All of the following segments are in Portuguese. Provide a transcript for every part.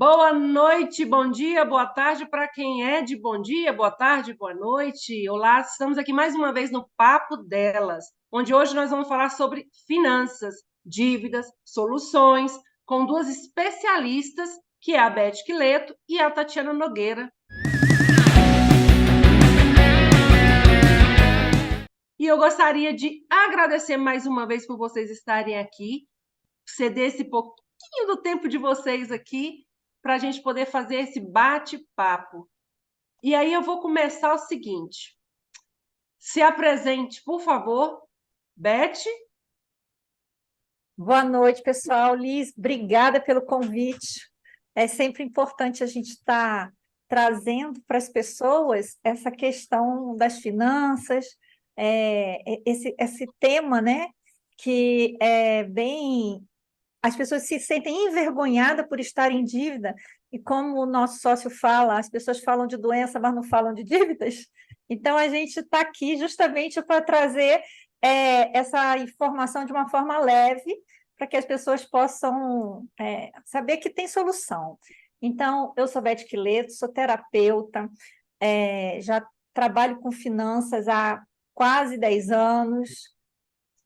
Boa noite, bom dia, boa tarde para quem é de bom dia, boa tarde, boa noite. Olá, estamos aqui mais uma vez no Papo Delas, onde hoje nós vamos falar sobre finanças, dívidas, soluções, com duas especialistas, que é a Beth Quileto e a Tatiana Nogueira. E eu gostaria de agradecer mais uma vez por vocês estarem aqui, ceder esse pouquinho do tempo de vocês aqui para a gente poder fazer esse bate-papo. E aí eu vou começar o seguinte. Se apresente, por favor, Beth. Boa noite, pessoal. Liz, obrigada pelo convite. É sempre importante a gente estar trazendo para as pessoas essa questão das finanças, esse tema, né? Que é bem. As pessoas se sentem envergonhadas por estar em dívida, e como o nosso sócio fala, as pessoas falam de doença, mas não falam de dívidas. Então, a gente está aqui justamente para trazer essa informação de uma forma leve, para que as pessoas possam saber que tem solução. Então, eu sou Beth Quileto, sou terapeuta, já trabalho com finanças há quase 10 anos.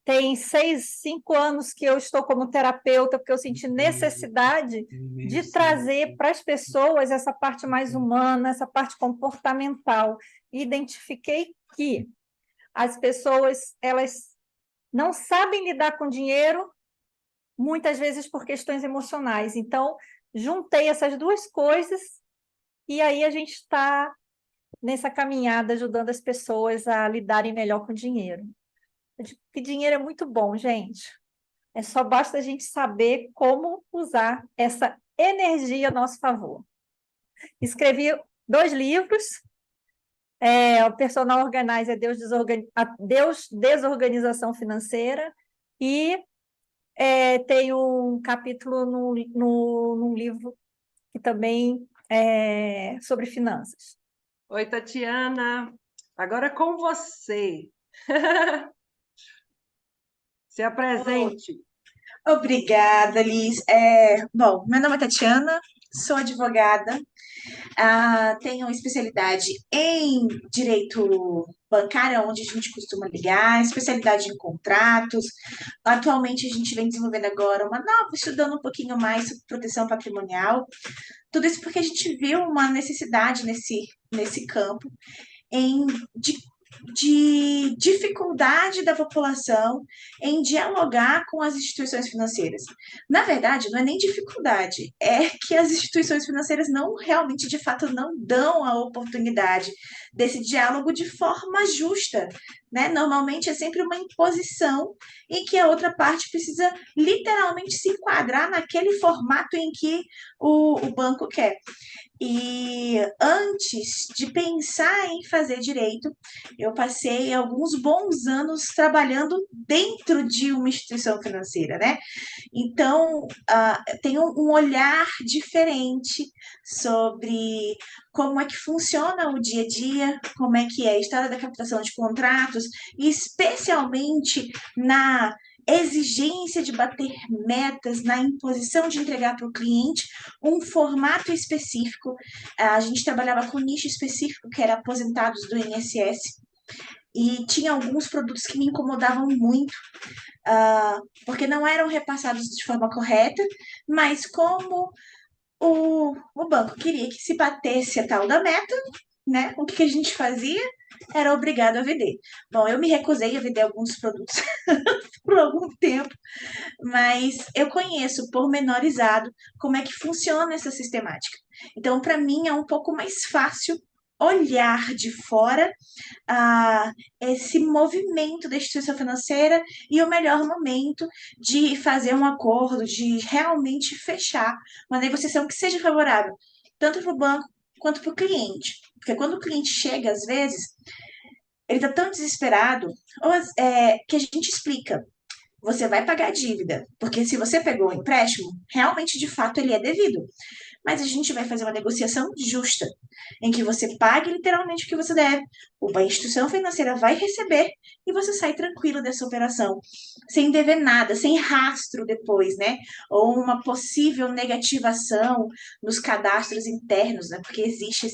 Tem 5 anos que eu estou como terapeuta, porque eu senti necessidade de trazer para as pessoas essa parte mais humana, essa parte comportamental. E identifiquei que as pessoas, elas não sabem lidar com dinheiro, muitas vezes por questões emocionais. Então, juntei essas duas coisas e aí a gente está nessa caminhada ajudando as pessoas a lidarem melhor com o dinheiro. Eu digo que dinheiro é muito bom, gente. É só basta a gente saber como usar essa energia a nosso favor. Escrevi 2 livros. O Personal Organizer, Deus Desorganização Financeira, e tem um capítulo num livro que também é sobre finanças. Oi, Tatiana. Agora é com você. Se apresente. Obrigada, Liz. Bom, meu nome é Tatiana, sou advogada, tenho especialidade em direito bancário, onde a gente costuma ligar, especialidade em contratos. Atualmente, a gente vem desenvolvendo agora uma nova, estudando um pouquinho mais sobre proteção patrimonial. Tudo isso porque a gente viu uma necessidade nesse campo em, de dificuldade da população em dialogar com as instituições financeiras. Na verdade, não é nem dificuldade, é que as instituições financeiras não realmente, de fato, não dão a oportunidade desse diálogo de forma justa, né? Normalmente é sempre uma imposição em que a outra parte precisa literalmente se enquadrar naquele formato em que o banco quer. E antes de pensar em fazer direito, eu passei alguns bons anos trabalhando dentro de uma instituição financeira, né? Então, tenho um olhar diferente sobre como é que funciona o dia a dia, como é que é a história da captação de contratos, e especialmente na exigência de bater metas, na imposição de entregar para o cliente um formato específico. A gente trabalhava com um nicho específico, que era aposentados do INSS, e tinha alguns produtos que me incomodavam muito, porque não eram repassados de forma correta, mas como o banco queria que se batesse a tal da meta, né? O que a gente fazia? Era obrigado a vender. Bom, eu me recusei a vender alguns produtos por algum tempo, mas eu conheço pormenorizado como é que funciona essa sistemática. Então, para mim, é um pouco mais fácil olhar de fora esse movimento da instituição financeira e o melhor momento de fazer um acordo, de realmente fechar uma negociação que seja favorável, tanto para o banco quanto para o cliente. Porque quando o cliente chega, às vezes, ele está tão desesperado, que a gente explica. Você vai pagar a dívida, porque se você pegou o empréstimo, realmente, de fato, ele é devido. mas a gente vai fazer uma negociação justa, em que você pague literalmente o que você deve, a instituição financeira vai receber e você sai tranquilo dessa operação, sem dever nada, sem rastro depois, né? Ou uma possível negativação nos cadastros internos, né? Porque existe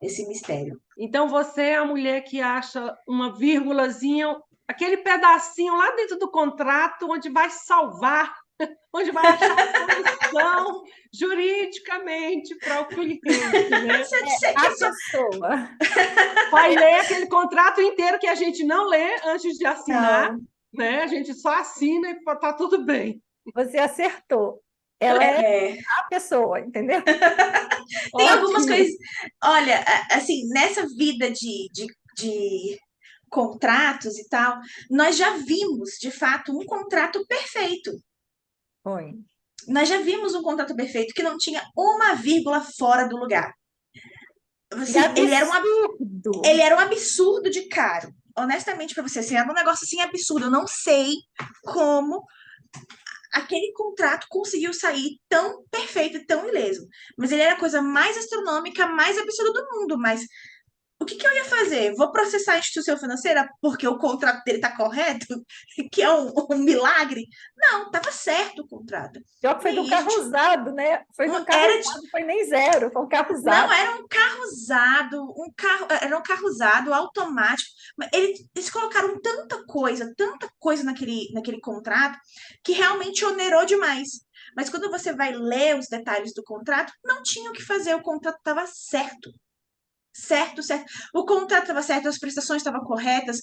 esse mistério. Então, você é a mulher que acha uma vírgulazinha, aquele pedacinho lá dentro do contrato onde vai salvar, onde vai achar a solução juridicamente para o cliente, né? Se eu disser A que eu sou... pessoa. Vai ler aquele contrato inteiro que a gente não lê antes de assinar, Não, né? A gente só assina e está tudo bem. Você acertou. Ela é é, a pessoa, entendeu? tem algumas Ótimo. coisas... Olha, assim, nessa vida de contratos e tal, nós já vimos, de fato, um contrato perfeito. Foi. Nós já vimos um contrato perfeito que não tinha uma vírgula fora do lugar. Que Assim, absurdo! ele era um absurdo de caro. Honestamente, para você, assim, era um negócio assim absurdo. Eu não sei como aquele contrato conseguiu sair tão perfeito e tão ileso. Mas ele era a coisa mais astronômica, mais absurda do mundo. Mas o que eu ia fazer? Vou processar a instituição financeira porque o contrato dele está correto? Que é um milagre? Não, estava certo o contrato. Pior que E foi do aí a carro gente usado, né? Foi do carro era usado, foi nem zero, foi um carro Não, usado. era um carro usado, era um carro usado, automático. Mas eles colocaram tanta coisa naquele contrato, que realmente onerou demais. Mas quando você vai ler os detalhes do contrato, não tinha o que fazer, o contrato estava certo. Certo, certo. O contrato estava certo, as prestações estavam corretas,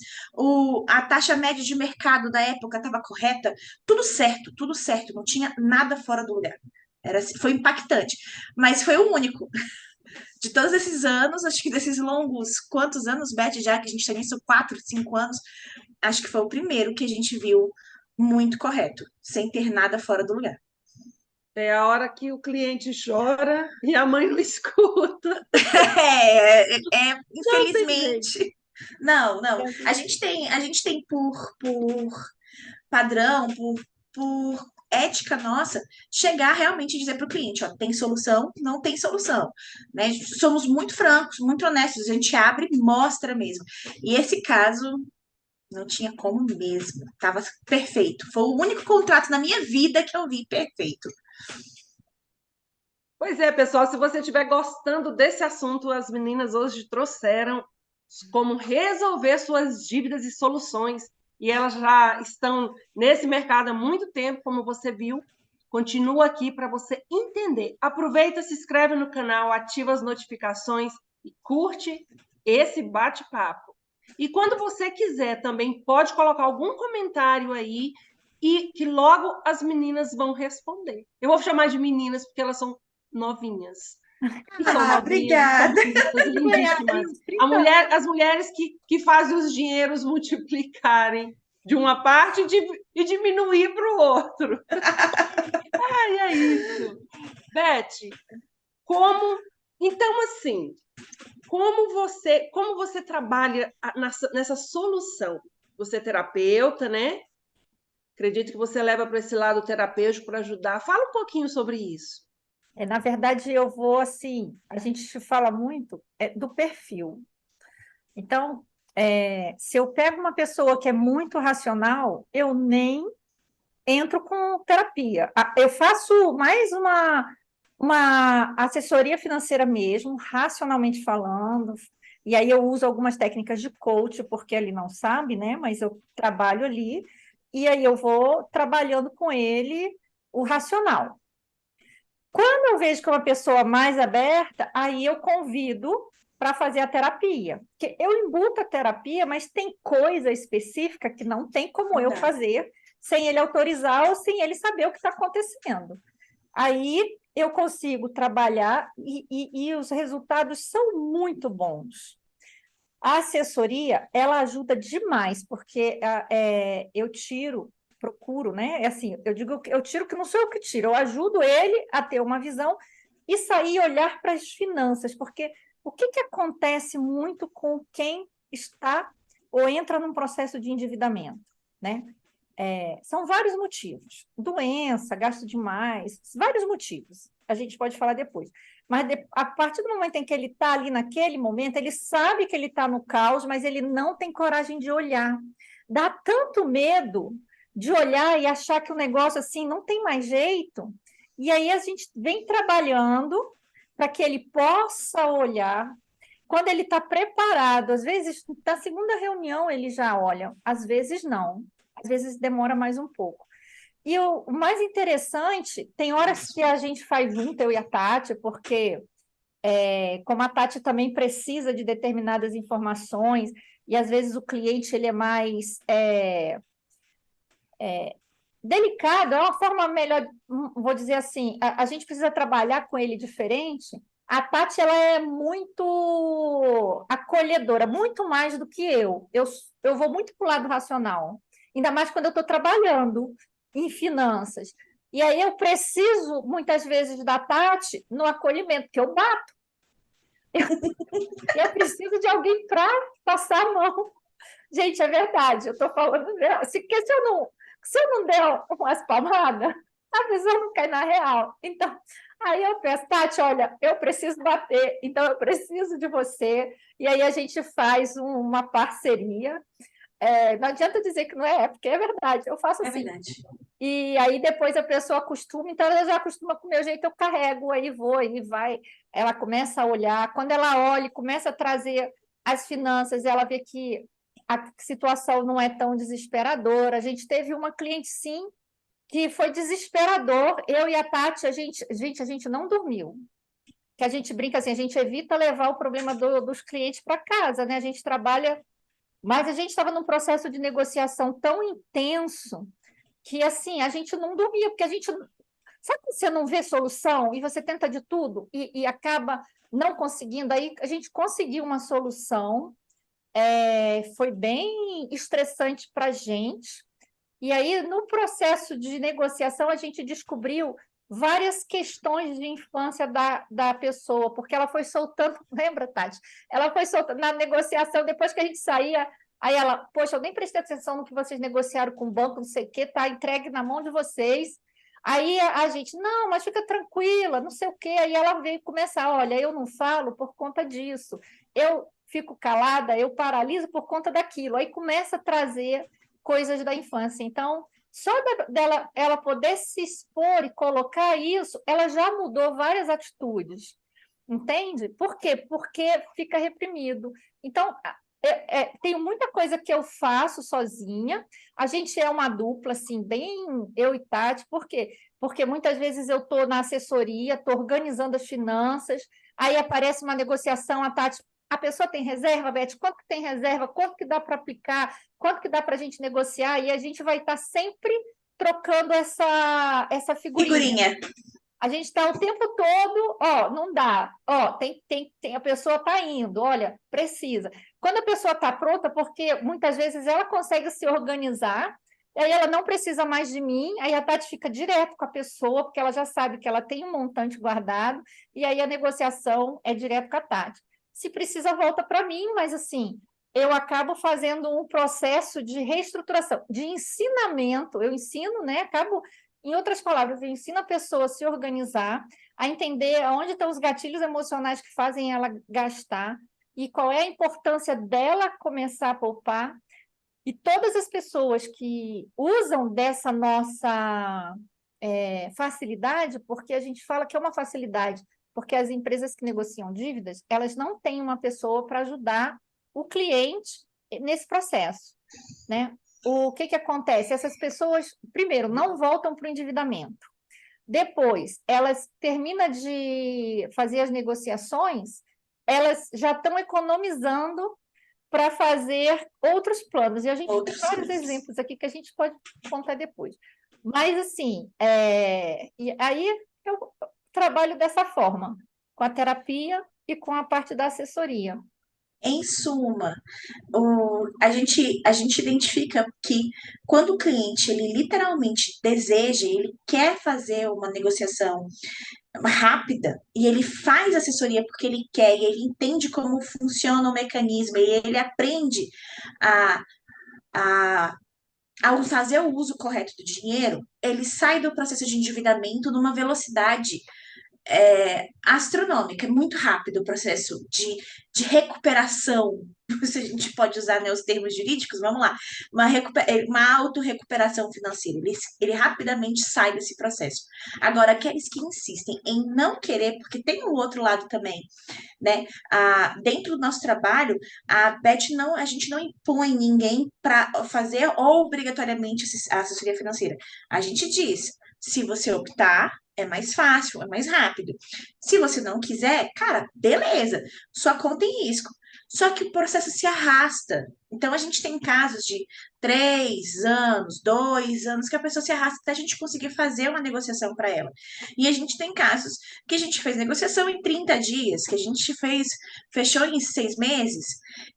a taxa média de mercado da época estava correta, tudo certo, não tinha nada fora do lugar. Foi impactante, mas foi o único de todos esses anos, acho que desses longos, quantos anos, Beth, já que a gente tem isso, 4, 5 anos, acho que foi o primeiro que a gente viu muito correto, sem ter nada fora do lugar. É a hora que o cliente chora e a mãe não escuta. Não tem jeito. Infelizmente. Não, não. A gente tem por padrão, por ética nossa, chegar realmente e dizer para o cliente, ó, tem solução, não tem solução, né? Somos muito francos, muito honestos, a gente abre e mostra mesmo. E esse caso não tinha como mesmo, tava perfeito. Foi o único contrato na minha vida que eu vi perfeito. Pois é, pessoal, se você estiver gostando desse assunto, as meninas hoje trouxeram como resolver suas dívidas e soluções. E elas já estão nesse mercado há muito tempo, como você viu. Continua aqui para você entender. Aproveita, se inscreve no canal, ativa as notificações e curte esse bate-papo. E quando você quiser também pode colocar algum comentário aí e que logo as meninas vão responder. Eu vou chamar de meninas porque elas são novinhas. E são novinhas, e são Obrigada. bonitas, Foi aí lindíssimas. uns 30 anos. As mulheres que fazem os dinheiros multiplicarem de uma parte e diminuir para o outro. Ai, é isso. Beth, como. Então, assim, como você trabalha nessa solução? Você é terapeuta, né? Acredito que você leva para esse lado terapêutico para ajudar. Fala um pouquinho sobre isso. Na verdade, eu vou assim, a gente fala muito do perfil. Então, se eu pego uma pessoa que é muito racional, eu nem entro com terapia. Eu faço mais uma assessoria financeira mesmo, racionalmente falando, e aí eu uso algumas técnicas de coach, porque ele não sabe, né? Mas eu trabalho ali, e aí eu vou trabalhando com ele o racional. Quando eu vejo que é uma pessoa mais aberta, aí eu convido para fazer a terapia. Porque eu embuto a terapia, mas tem coisa específica que não tem como eu Verdade. fazer sem ele autorizar ou sem ele saber o que está acontecendo. Aí eu consigo trabalhar e os resultados são muito bons. A assessoria, ela ajuda demais, porque eu procuro, né? É assim, eu digo que eu tiro que não sou eu que tiro, eu ajudo ele a ter uma visão e sair e olhar para as finanças, porque o que acontece muito com quem está ou entra num processo de endividamento, né? São vários motivos. Doença, gasto demais, vários motivos. a gente pode falar depois. Mas a partir do momento em que ele está ali naquele momento, ele sabe que ele está no caos, mas ele não tem coragem de olhar. Dá tanto medo de olhar e achar que o negócio assim não tem mais jeito. E aí a gente vem trabalhando para que ele possa olhar. Quando ele está preparado, às vezes, na segunda reunião ele já olha, às vezes não, às vezes demora mais um pouco. E o mais interessante, tem horas que a gente faz junto, eu e a Tati, porque como a Tati também precisa de determinadas informações, e às vezes o cliente ele é mais delicado, é uma forma melhor, vou dizer assim, a gente precisa trabalhar com ele diferente. A Tati, ela é muito acolhedora, muito mais do que eu. Eu vou muito para o lado racional, ainda mais quando eu estou trabalhando em finanças. E aí eu preciso, muitas vezes, da Tati no acolhimento, que eu bato. Eu preciso de alguém para passar a mão. Gente, é verdade, eu estou falando, porque se eu não der umas palmadas, a pessoa não cai na real. Então, aí eu penso, Tati, olha, eu preciso bater, então eu preciso de você, e aí a gente faz uma parceria. Não adianta dizer que não é, porque é verdade, eu faço É assim. verdade. E aí depois a pessoa acostuma, então ela já acostuma com o meu jeito, eu carrego, aí vou, aí vai, ela começa a olhar, quando ela olha, começa a trazer as finanças, ela vê que a situação não é tão desesperadora. A gente teve uma cliente, sim, que foi desesperador, eu e a Tati, a gente não dormiu, que a gente brinca assim, a gente evita levar o problema dos clientes para casa, né? A gente trabalha, mas a gente estava num processo de negociação tão intenso, que assim, a gente não dormia, porque a gente. Sabe quando você não vê solução e você tenta de tudo e acaba não conseguindo? Aí a gente conseguiu uma solução, foi bem estressante para a gente. E aí, no processo de negociação, a gente descobriu várias questões de infância da pessoa, porque ela foi soltando, lembra, Tati? Ela foi soltando na negociação, depois que a gente saía, aí ela, poxa, eu nem prestei atenção no que vocês negociaram com o banco, não sei o quê, tá entregue na mão de vocês. Aí a gente, não, mas fica tranquila, não sei o quê. Aí ela veio começar, olha, eu não falo por conta disso, eu fico calada, eu paraliso por conta daquilo. Aí começa a trazer coisas da infância. Então, só dela ela poder se expor e colocar isso, ela já mudou várias atitudes, entende? Por quê? Porque fica reprimido. Então, tenho muita coisa que eu faço sozinha, a gente é uma dupla, assim, bem eu e Tati, por quê? Porque muitas vezes eu estou na assessoria, estou organizando as finanças, aí aparece uma negociação, a Tati, a pessoa tem reserva, Beth? Quanto que tem reserva? Quanto que dá para aplicar? Quanto que dá para a gente negociar? E a gente vai estar sempre trocando essa figurinha. Figurinha. A gente está o tempo todo, ó, não dá, ó, a pessoa está indo, olha, precisa. Quando a pessoa está pronta, porque muitas vezes ela consegue se organizar, aí ela não precisa mais de mim, aí a Tati fica direto com a pessoa, porque ela já sabe que ela tem um montante guardado, e aí a negociação é direto com a Tati. Se precisa, volta para mim, mas assim, eu acabo fazendo um processo de reestruturação, de ensinamento, eu ensino, né? Acabo, em outras palavras, eu ensino a pessoa a se organizar, a entender onde estão os gatilhos emocionais que fazem ela gastar e qual é a importância dela começar a poupar. E todas as pessoas que usam dessa nossa facilidade, porque a gente fala que é uma facilidade, porque as empresas que negociam dívidas, elas não têm uma pessoa para ajudar o cliente nesse processo, né? O que acontece? Essas pessoas, primeiro, não voltam para o endividamento. Depois, elas terminam de fazer as negociações, elas já estão economizando para fazer outros planos. E a gente tem vários exemplos aqui que a gente pode contar depois. Mas, assim, e aí eu trabalho dessa forma, com a terapia e com a parte da assessoria. Em suma, a gente identifica que quando o cliente ele literalmente deseja, ele quer fazer uma negociação rápida e ele faz assessoria porque ele quer e ele entende como funciona o mecanismo e ele aprende a, a ao fazer o uso correto do dinheiro, ele sai do processo de endividamento numa velocidade astronômica, é muito rápido o processo de recuperação, se a gente pode usar, né, os termos jurídicos, vamos lá, uma autorrecuperação financeira, ele rapidamente sai desse processo. Agora, aqueles que insistem em não querer, porque tem o outro lado também, né? Dentro do nosso trabalho, a gente não impõe ninguém para fazer obrigatoriamente a assessoria financeira. A gente diz, se você optar, é mais fácil, é mais rápido. Se você não quiser, cara, beleza, sua conta em risco. Só que o processo se arrasta. Então, a gente tem casos de 3 anos, 2 anos, que a pessoa se arrasta até a gente conseguir fazer uma negociação para ela. E a gente tem casos que a gente fez negociação em 30 dias, que a gente fechou em 6 meses,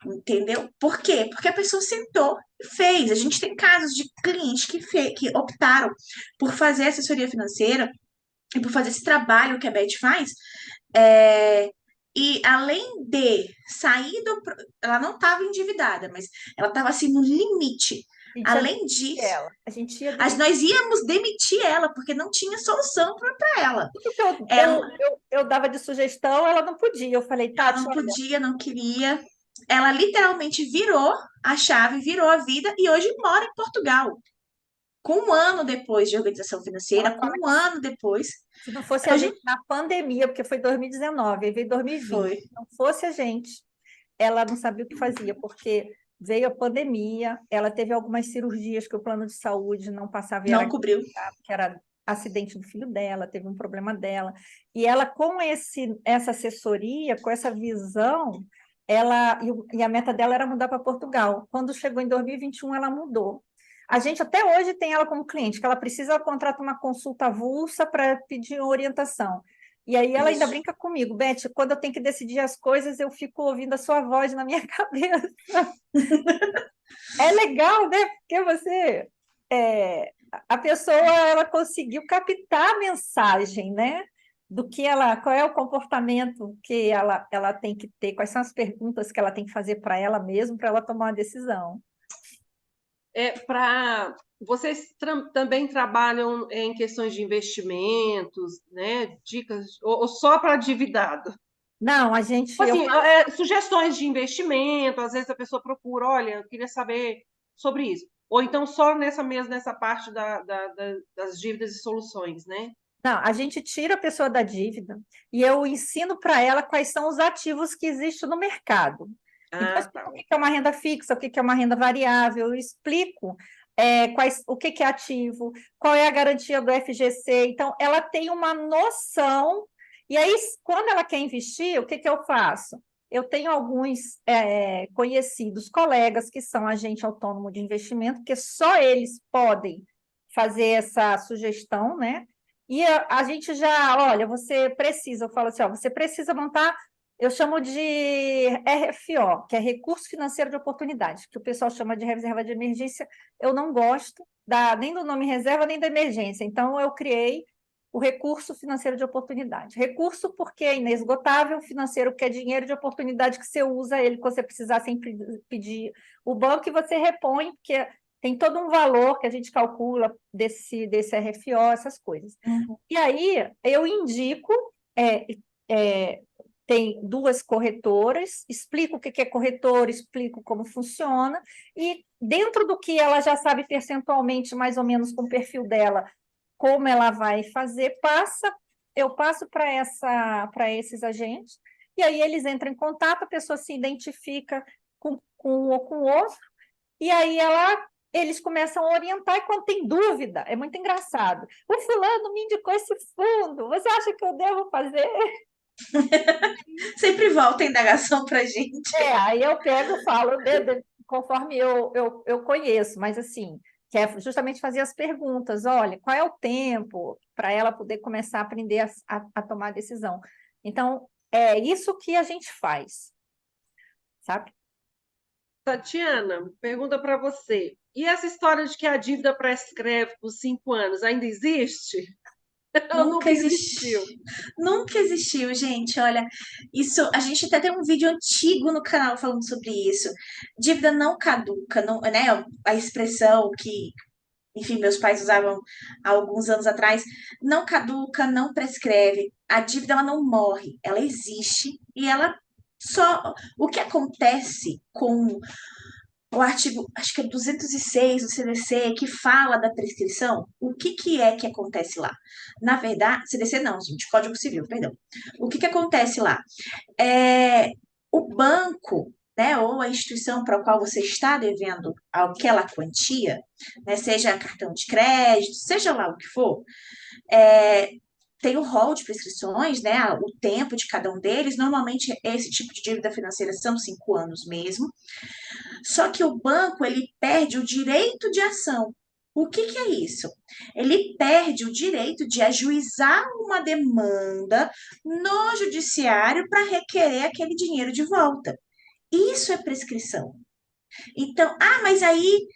entendeu? Por quê? Porque a pessoa sentou e fez. A gente tem casos de clientes que optaram por fazer assessoria financeira e por fazer esse trabalho que a Beth faz, é, e além de sair ela não estava endividada, mas ela estava assim no limite. A gente ia Além demitir disso, ela. A gente ia nós íamos demitir ela, porque não tinha solução para ela. tudo que Ela, eu dava de sugestão, ela não podia. Eu falei, ela Tati, não olha, podia, não queria. Ela literalmente virou a chave, virou a vida e hoje mora em Portugal. Com um ano depois de organização ela financeira, com fala um que ano depois, se não fosse a hoje gente na pandemia, porque foi 2019, aí veio 2020, foi. se não fosse a gente, ela não sabia o que fazia, porque veio a pandemia, ela teve algumas cirurgias que o plano de saúde não passava e Não era, cobriu. que era acidente do filho dela, teve um problema dela. E ela, com essa assessoria, com essa visão, e a meta dela era mudar para Portugal. Quando chegou em 2021, ela mudou. A gente até hoje tem ela como cliente, que ela precisa contratar uma consulta avulsa para pedir orientação. E aí ela ainda Isso. brinca comigo, Beth, quando eu tenho que decidir as coisas, eu fico ouvindo a sua voz na minha cabeça. É legal, né? Porque a pessoa ela conseguiu captar a mensagem, né? Do que qual é o comportamento que ela tem que ter, quais são as perguntas que ela tem que fazer para ela mesma para ela tomar uma decisão. Vocês também trabalham em questões de investimentos, né? Dicas, ou só para endividado? Não, eu Assim, sugestões de investimento, às vezes a pessoa procura, olha, eu queria saber sobre isso. Ou então só nessa parte das dívidas e soluções, né? Não, a gente tira a pessoa da dívida e eu ensino para ela quais são os ativos que existem no mercado. Então, eu Ah, tá. explico o que é uma renda fixa, o que é uma renda variável, eu explico o que é ativo, qual é a garantia do FGC. Então, ela tem uma noção, e aí, quando ela quer investir, o que eu faço? Eu tenho alguns conhecidos, colegas que são agente autônomo de investimento, que só eles podem fazer essa sugestão, né? E a gente já, olha, eu falo assim, ó, você precisa montar, eu chamo de RFO, que é Recurso Financeiro de Oportunidade, que o pessoal chama de reserva de emergência. Eu não gosto nem do nome reserva, nem da emergência. Então, eu criei o Recurso Financeiro de Oportunidade. Recurso porque é inesgotável, financeiro porque é dinheiro de oportunidade que você usa ele quando você precisar sem pedir o banco e você repõe, porque tem todo um valor que a gente calcula desse RFO, essas coisas. Uhum. E aí, eu indico, tem duas corretoras, explico o que é corretora, explico como funciona, e dentro do que ela já sabe percentualmente, mais ou menos com o perfil dela, como ela vai fazer, eu passo para esses agentes, e aí eles entram em contato, a pessoa se identifica com um ou com o outro, e aí eles começam a orientar, e quando tem dúvida, é muito engraçado. O fulano me indicou esse fundo, você acha que eu devo fazer? Sempre volta a indagação para a gente. Aí eu pego e falo, conforme eu conheço, mas assim, que é justamente fazer as perguntas, olha, qual é o tempo para ela poder começar a aprender a tomar decisão. Então, é isso que a gente faz, sabe? Tatiana, pergunta para você. E essa história de que a dívida prescreve por 5 anos ainda existe? Ou Nunca nunca existiu? existiu. Nunca existiu, gente. Olha, isso, a gente até tem um vídeo antigo no canal falando sobre isso. Dívida não caduca, não, né? A expressão que, enfim, meus pais usavam há alguns anos atrás, não caduca, não prescreve. A dívida ela não morre, ela existe e ela só. O que acontece com o artigo, acho que é 206 do CDC, que fala da prescrição, o que, que é que acontece lá? Na verdade, CDC não, gente, Código Civil, perdão. O que, que acontece lá? É, o banco, né, ou a instituição para a qual você está devendo aquela quantia, né, seja cartão de crédito, seja lá o que for, é, tem o rol de prescrições, né, o tempo de cada um deles. Normalmente, esse tipo de dívida financeira são 5 anos mesmo. Só que o banco, ele perde o direito de ação. O que, que é isso? Ele perde o direito de ajuizar uma demanda no judiciário para requerer aquele dinheiro de volta. Isso é prescrição. Então, mas aí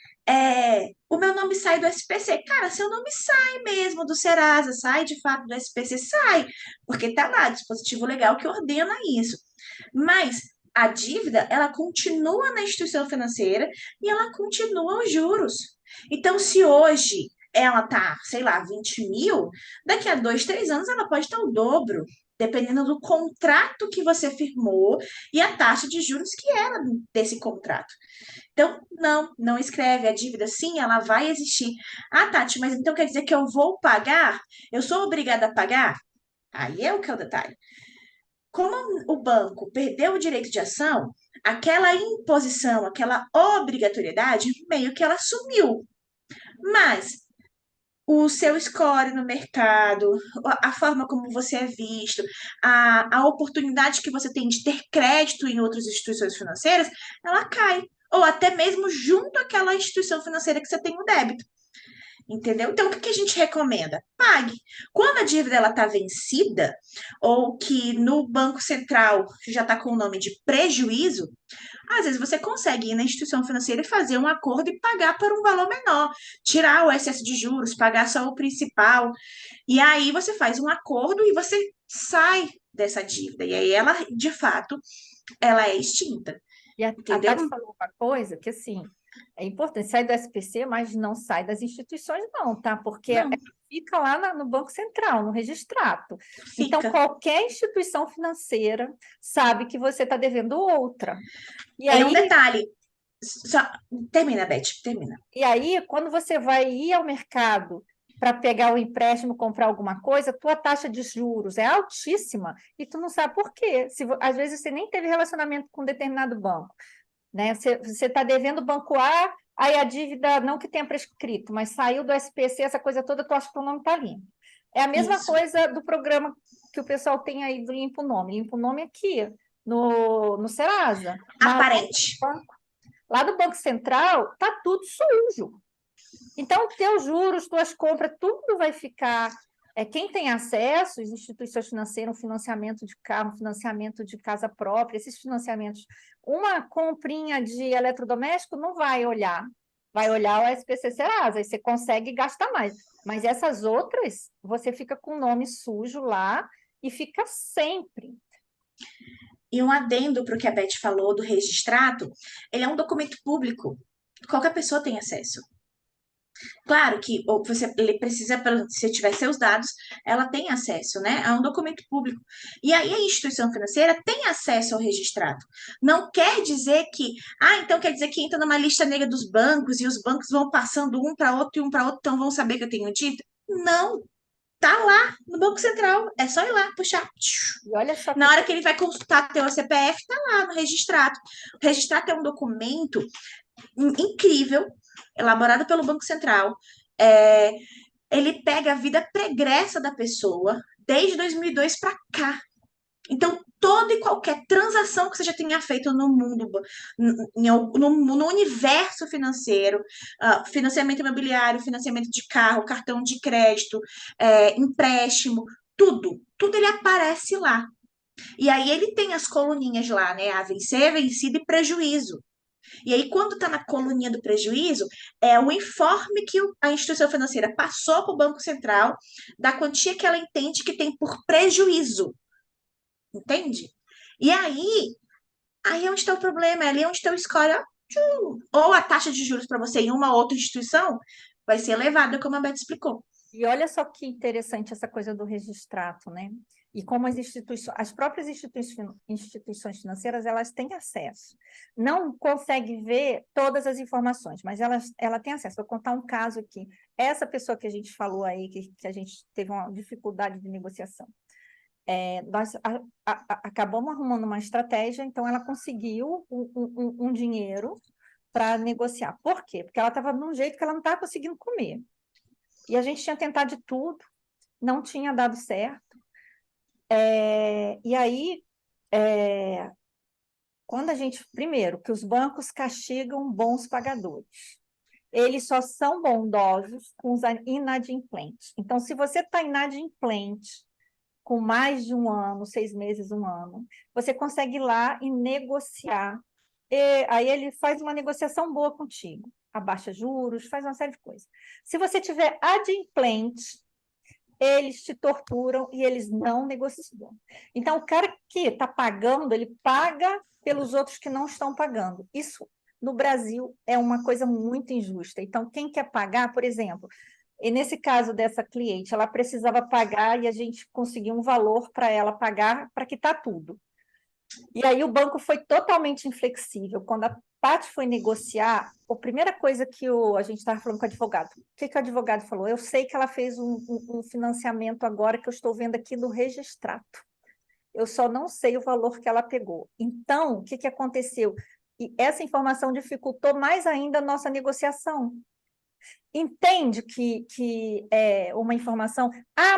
o meu nome sai do SPC. Cara, seu nome sai mesmo do Serasa, sai de fato do SPC, sai, porque está lá, dispositivo legal que ordena isso. Mas a dívida, ela continua na instituição financeira e ela continua os juros. Então, se hoje ela tá, sei lá, 20 mil, daqui a 2, 3 anos ela pode estar o dobro, dependendo do contrato que você firmou e a taxa de juros que era desse contrato. Então, não escreve a dívida, sim, ela vai existir. Ah, Tati, mas então quer dizer que eu vou pagar? Eu sou obrigada a pagar? Aí é o que é o detalhe. Como o banco perdeu o direito de ação, aquela imposição, aquela obrigatoriedade, meio que ela sumiu. Mas o seu score no mercado, a forma como você é visto, a oportunidade que você tem de ter crédito em outras instituições financeiras, ela cai. Ou até mesmo junto àquela instituição financeira que você tem o débito. Entendeu? Então, o que que a gente recomenda? Pague. Quando a dívida ela está vencida, ou que no Banco Central já está com o nome de prejuízo, às vezes você consegue ir na instituição financeira e fazer um acordo e pagar por um valor menor, tirar o excesso de juros, pagar só o principal. E aí você faz um acordo e você sai dessa dívida. E aí ela, de fato, ela é extinta. E a Entendeu? Tati falou uma coisa que, assim, é importante, sai do SPC, mas não sai das instituições, não, tá? Porque Não, fica lá no Banco Central, no registrato. Então, fica. qualquer instituição financeira sabe que você está devendo outra. E Tem um aí, detalhe. Só... Termina, Beth, termina. quando você vai ir ao mercado para pegar o empréstimo, comprar alguma coisa, tua taxa de juros é altíssima e tu não sabe por quê. Às vezes você nem teve relacionamento com um determinado banco, né? Você está devendo o banco A, aí a dívida, não que tenha prescrito, mas saiu do SPC, essa coisa toda, tu acha que o nome está limpo. É a mesma Isso. coisa do programa que o pessoal tem aí do Limpo Nome. Limpo Nome aqui, no Serasa. Mas Aparente. lá do Banco Central, tá tudo sujo. Então, teus juros, tuas compras, tudo vai ficar. Quem tem acesso, as instituições financeiras, um financiamento de carro, um financiamento de casa própria, esses financiamentos, uma comprinha de eletrodoméstico não vai olhar, vai olhar o SPC Serasa, aí você consegue gastar mais. Mas essas outras, você fica com o nome sujo lá e fica sempre. E um adendo para o que a Beth falou do registrato, ele é um documento público. Qualquer pessoa tem acesso. Claro que ele precisa, se tiver seus dados, ela tem acesso, né? A um documento público. E aí a instituição financeira tem acesso ao registrado. Não quer dizer que, então quer dizer que entra numa lista negra dos bancos e os bancos vão passando um para outro e um para outro, então vão saber que eu tenho dívida? Não, tá lá no Banco Central. É só ir lá, puxar. E olha só Na hora que ele vai consultar teu CPF, tá lá no registrado. O registrado é um documento incrível, elaborado pelo Banco Central. É, ele pega a vida pregressa da pessoa desde 2002 para cá. Então, toda e qualquer transação que você já tenha feito no mundo, no universo financeiro, financiamento imobiliário, financiamento de carro, cartão de crédito, empréstimo, tudo ele aparece lá. E aí ele tem as coluninhas lá, né? A vencer, vencido e prejuízo. E aí, quando está na coluninha do prejuízo, é o informe que a instituição financeira passou para o Banco Central da quantia que ela entende que tem por prejuízo. Entende? E aí é onde está o problema, é ali onde está o score. Ou a taxa de juros para você em uma outra instituição vai ser elevada, como a Beth explicou. E olha só que interessante essa coisa do registrato, né? E como as próprias instituições financeiras, elas têm acesso. Não consegue ver todas as informações, mas ela tem acesso. Vou contar um caso aqui. Essa pessoa que a gente falou aí, que a gente teve uma dificuldade de negociação, nós acabamos arrumando uma estratégia, então ela conseguiu um dinheiro para negociar. Por quê? Porque ela estava de um jeito que ela não estava conseguindo comer. E a gente tinha tentado de tudo, não tinha dado certo. E aí, quando a gente... Primeiro, que os bancos castigam bons pagadores. Eles só são bondosos com os inadimplentes. Então, se você está inadimplente com mais de um ano, 6 meses, um ano, você consegue ir lá e negociar. E aí ele faz uma negociação boa contigo, abaixa juros, faz uma série de coisas. Se você tiver adimplente, eles te torturam e eles não negociam. Então, o cara que está pagando, ele paga pelos outros que não estão pagando. Isso, no Brasil, é uma coisa muito injusta. Então, quem quer pagar, por exemplo, e nesse caso dessa cliente, ela precisava pagar e a gente conseguiu um valor para ela pagar para quitar tudo. E aí o banco foi totalmente inflexível. Quando a Paty foi negociar, a primeira coisa que a gente estava falando com o advogado, o que o advogado falou? Eu sei que ela fez um financiamento agora que eu estou vendo aqui no registrato. Eu só não sei o valor que ela pegou. Então, o que aconteceu? E essa informação dificultou mais ainda a nossa negociação. Entende que é uma informação...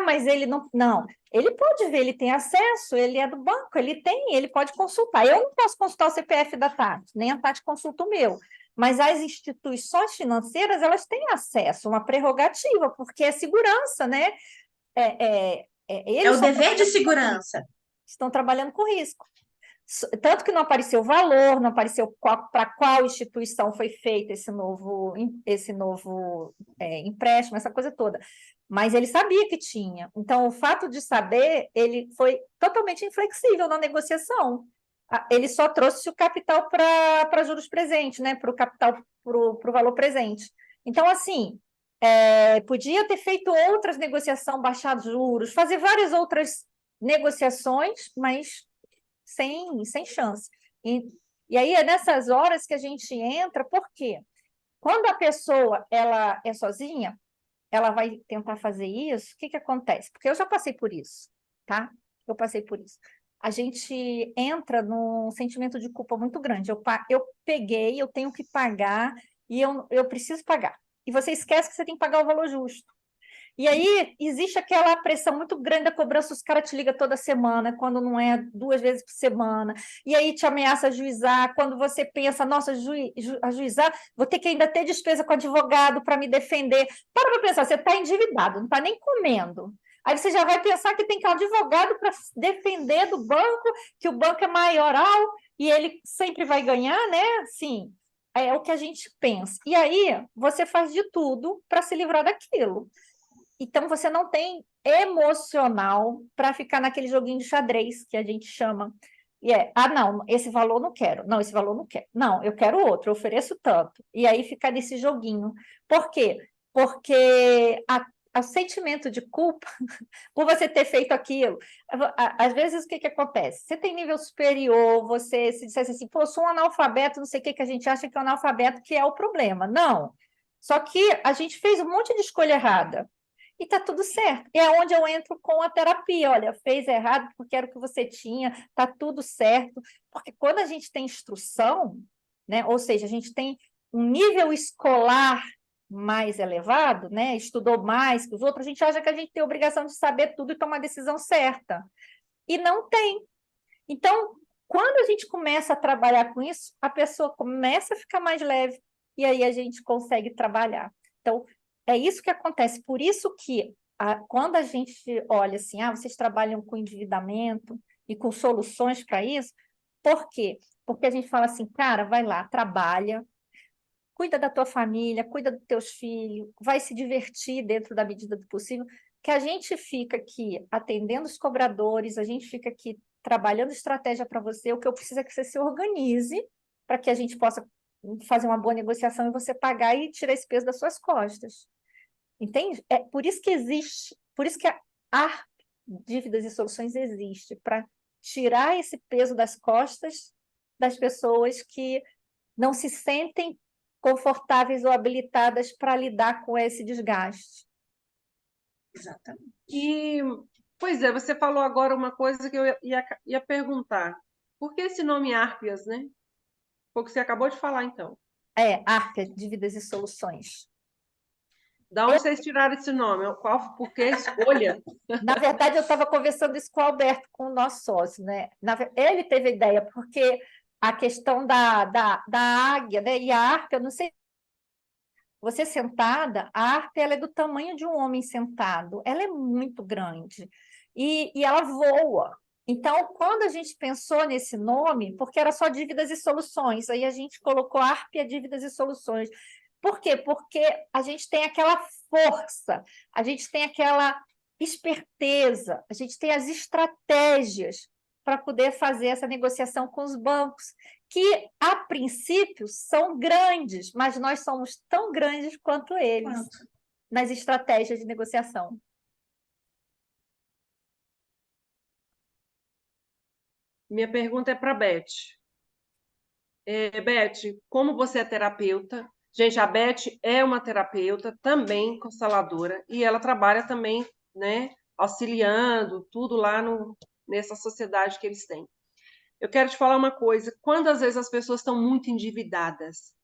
mas ele não... Não, ele pode ver, ele tem acesso, ele é do banco, ele pode consultar. Eu não posso consultar o CPF da Tati, nem a Tati consulta o meu. Mas as instituições financeiras, elas têm acesso, uma prerrogativa, porque é segurança, né? É Eles o dever de segurança. estão trabalhando com risco. Tanto que não apareceu o valor, não apareceu para qual instituição foi feito esse novo empréstimo, essa coisa toda. Mas ele sabia que tinha. Então, o fato de saber, ele foi totalmente inflexível na negociação. Ele só trouxe o capital para juros presentes, né? Para o capital, para o valor presente. Então, assim, podia ter feito outras negociações, baixar juros, fazer várias outras negociações, mas sem chance. E aí é nessas horas que a gente entra, por quê? Quando a pessoa ela é sozinha, ela vai tentar fazer isso, o que acontece? Porque eu já passei por isso, tá? Eu passei por isso. A gente entra num sentimento de culpa muito grande. Eu peguei, eu tenho que pagar, e eu preciso pagar. E você esquece que você tem que pagar o valor justo. E aí existe aquela pressão muito grande da cobrança, os caras te ligam toda semana, quando não é 2 vezes por semana, e aí te ameaça ajuizar, quando você pensa, nossa, ajuizar, vou ter que ainda ter despesa com advogado para me defender. Para pensar, você está endividado, não está nem comendo. Aí você já vai pensar que tem que ter um advogado para defender do banco, que o banco é maioral e ele sempre vai ganhar, né? Sim, é o que a gente pensa. E aí você faz de tudo para se livrar daquilo. Então, você não tem emocional para ficar naquele joguinho de xadrez que a gente chama. E não, esse valor não quero. Não, esse valor não quero. Não, eu quero outro, eu ofereço tanto. E aí fica nesse joguinho. Por quê? Porque o sentimento de culpa por você ter feito aquilo. Às vezes, o que acontece? Você tem nível superior, você se dissesse assim, pô, sou um analfabeto, não sei o que a gente acha que é um analfabeto, que é o problema. Não. Só que a gente fez um monte de escolha errada. E está tudo certo. E é onde eu entro com a terapia. Olha, fez errado porque era o que você tinha, está tudo certo. Porque quando a gente tem instrução, né, ou seja, a gente tem um nível escolar mais elevado, né, estudou mais que os outros, a gente acha que a gente tem a obrigação de saber tudo e tomar a decisão certa. E não tem. Então, quando a gente começa a trabalhar com isso, a pessoa começa a ficar mais leve e aí a gente consegue trabalhar. Então, é isso que acontece. Por isso que, quando a gente olha assim, vocês trabalham com endividamento e com soluções para isso, por quê? Porque a gente fala assim, cara, vai lá, trabalha, cuida da tua família, cuida dos teus filhos, vai se divertir dentro da medida do possível, que a gente fica aqui atendendo os cobradores, a gente fica aqui trabalhando estratégia para você, o que eu preciso é que você se organize para que a gente possa fazer uma boa negociação e você pagar e tirar esse peso das suas costas. Entende? É por isso que existe, por isso que a dívidas e soluções existe para tirar esse peso das costas das pessoas que não se sentem confortáveis ou habilitadas para lidar com esse desgaste. Exatamente. E, pois é, você falou agora uma coisa que eu ia perguntar. Por que esse nome Árpias, né? Foi o que você acabou de falar, então. Arca, dívidas e soluções. Da onde vocês tiraram esse nome? Por que a escolha? Na verdade, eu estava conversando isso com o Alberto, com o nosso sócio, né? Ele teve a ideia, porque a questão da águia, né? E a arca, eu não sei, você sentada, a arca ela é do tamanho de um homem sentado, ela é muito grande e ela voa. Então, quando a gente pensou nesse nome, porque era só dívidas e soluções, aí a gente colocou Arpia Dívidas e Soluções. Por quê? Porque a gente tem aquela força, a gente tem aquela esperteza, a gente tem as estratégias para poder fazer essa negociação com os bancos, que, a princípio, são grandes, mas nós somos tão grandes quanto eles nas estratégias de negociação. Minha pergunta é para a Beth. Beth, como você é terapeuta? Gente, a Beth é uma terapeuta também consteladora e ela trabalha também, né, auxiliando tudo lá nessa sociedade que eles têm. Eu quero te falar uma coisa: quando às vezes as pessoas estão muito endividadas,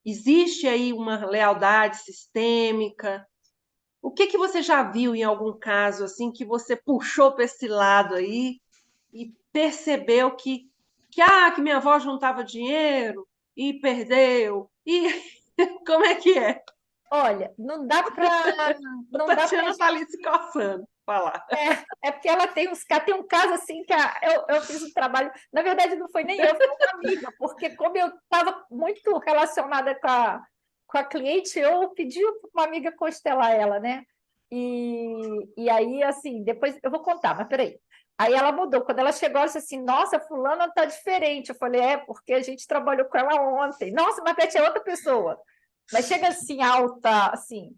existe aí uma lealdade sistêmica? O que você já viu em algum caso assim que você puxou para esse lado aí e percebeu que minha avó juntava dinheiro e perdeu? E como é que é? Olha, não dá para A não dá para Tatiana está ali se coçando, falar. é porque ela tem um caso assim que eu fiz um trabalho, na verdade não foi nem eu, foi uma amiga, porque como eu estava muito relacionada com a cliente, eu pedi para uma amiga constelar ela, né? E aí, assim, depois eu vou contar, mas peraí. Aí ela mudou. Quando ela chegou, ela disse assim: Nossa, fulana está diferente. Eu falei: É, porque a gente trabalhou com ela ontem. Nossa, mas Beth é outra pessoa. Mas chega assim, alta, assim.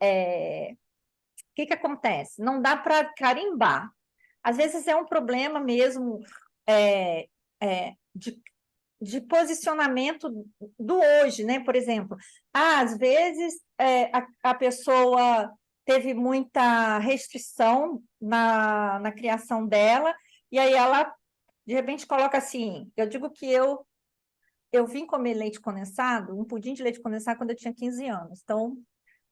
O que acontece? Não dá para carimbar. Às vezes é um problema mesmo é, de posicionamento do hoje, né? Por exemplo, às vezes a pessoa teve muita restrição na criação dela, e aí ela, de repente, coloca assim, eu digo que eu vim comer leite condensado, um pudim de leite condensado quando eu tinha 15 anos. Então,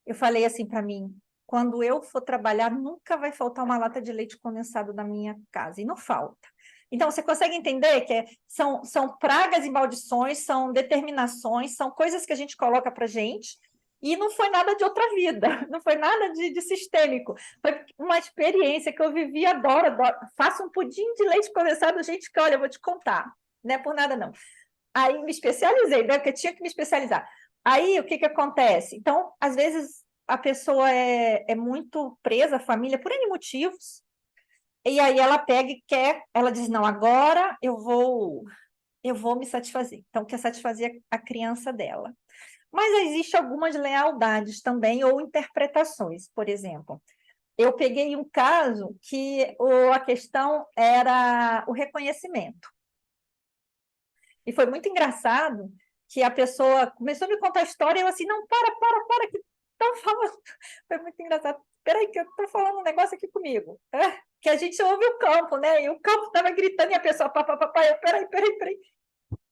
eu falei assim para mim, quando eu for trabalhar, nunca vai faltar uma lata de leite condensado na minha casa, e não falta. Então, você consegue entender que são pragas e maldições, são determinações, são coisas que a gente coloca para a gente, e não foi nada de outra vida, não foi nada de sistêmico. Foi uma experiência que eu vivi, adoro. Faço um pudim de leite condensado, gente, que olha, eu vou te contar, não é por nada não. Aí me especializei, né? Porque tinha que me especializar. Aí o que acontece? Então, às vezes a pessoa é muito presa à família por N motivos, e aí ela pega e quer, ela diz: Não, agora eu vou me satisfazer. Então, quer satisfazer a criança dela. Mas existem algumas lealdades também, ou interpretações. Por exemplo, eu peguei um caso que a questão era o reconhecimento. E foi muito engraçado que a pessoa começou a me contar a história e eu assim, não, para, que estão falando. Foi muito engraçado. Espera aí, que eu estou falando um negócio aqui comigo. Que a gente ouve o campo, né? E o campo estava gritando e a pessoa, eu, peraí.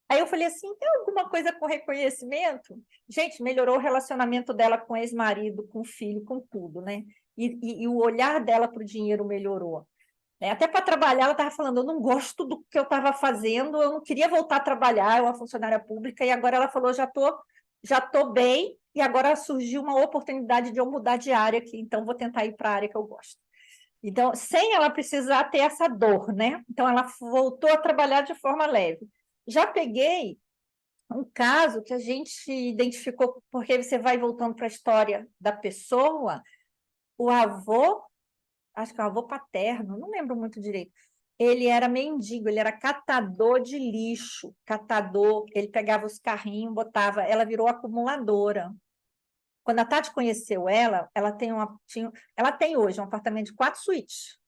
Aí eu falei assim, tem alguma coisa com reconhecimento? Gente, melhorou o relacionamento dela com o ex-marido, com o filho, com tudo, né? E o olhar dela para o dinheiro melhorou. Até para trabalhar, ela estava falando, eu não gosto do que eu estava fazendo, eu não queria voltar a trabalhar, eu uma funcionária pública, e agora ela falou, já tô bem, e agora surgiu uma oportunidade de eu mudar de área aqui, então vou tentar ir para a área que eu gosto. Então, sem ela precisar ter essa dor, né? Então, ela voltou a trabalhar de forma leve. Já peguei um caso que a gente identificou, porque você vai voltando para a história da pessoa, o avô, acho que é o avô paterno, não lembro muito direito. Ele era mendigo, ele era catador de lixo, ele pegava os carrinhos, botava, ela virou acumuladora. Quando a Tati conheceu ela tem hoje um apartamento de 4 suítes.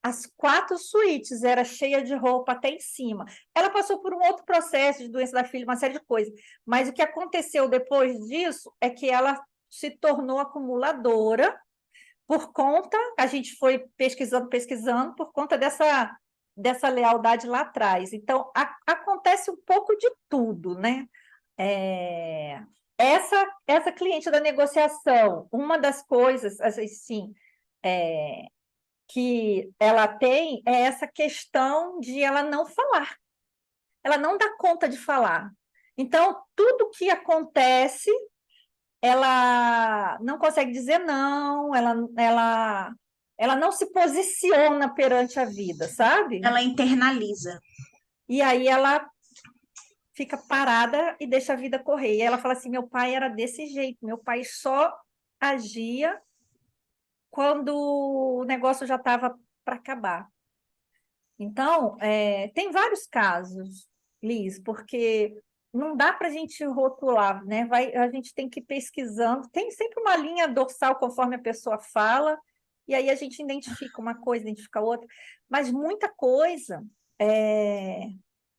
as 4 suítes, era cheia de roupa até em cima. Ela passou por um outro processo de doença da filha, uma série de coisas. Mas o que aconteceu depois disso é que ela se tornou acumuladora por conta, a gente foi pesquisando, por conta dessa lealdade lá atrás. Então, acontece um pouco de tudo, né? É, essa cliente da negociação, uma das coisas, assim, é, que ela tem é essa questão de ela não falar. Ela não dá conta de falar. Então, tudo que acontece, ela não consegue dizer não, ela não se posiciona perante a vida, sabe? Ela internaliza. E aí ela fica parada e deixa a vida correr. E ela fala assim: meu pai era desse jeito, meu pai só agia quando o negócio já estava para acabar. Então, tem vários casos, Liz, porque não dá para a gente rotular, né? A gente tem que ir pesquisando, tem sempre uma linha dorsal conforme a pessoa fala, e aí a gente identifica uma coisa, identifica outra, mas muita coisa é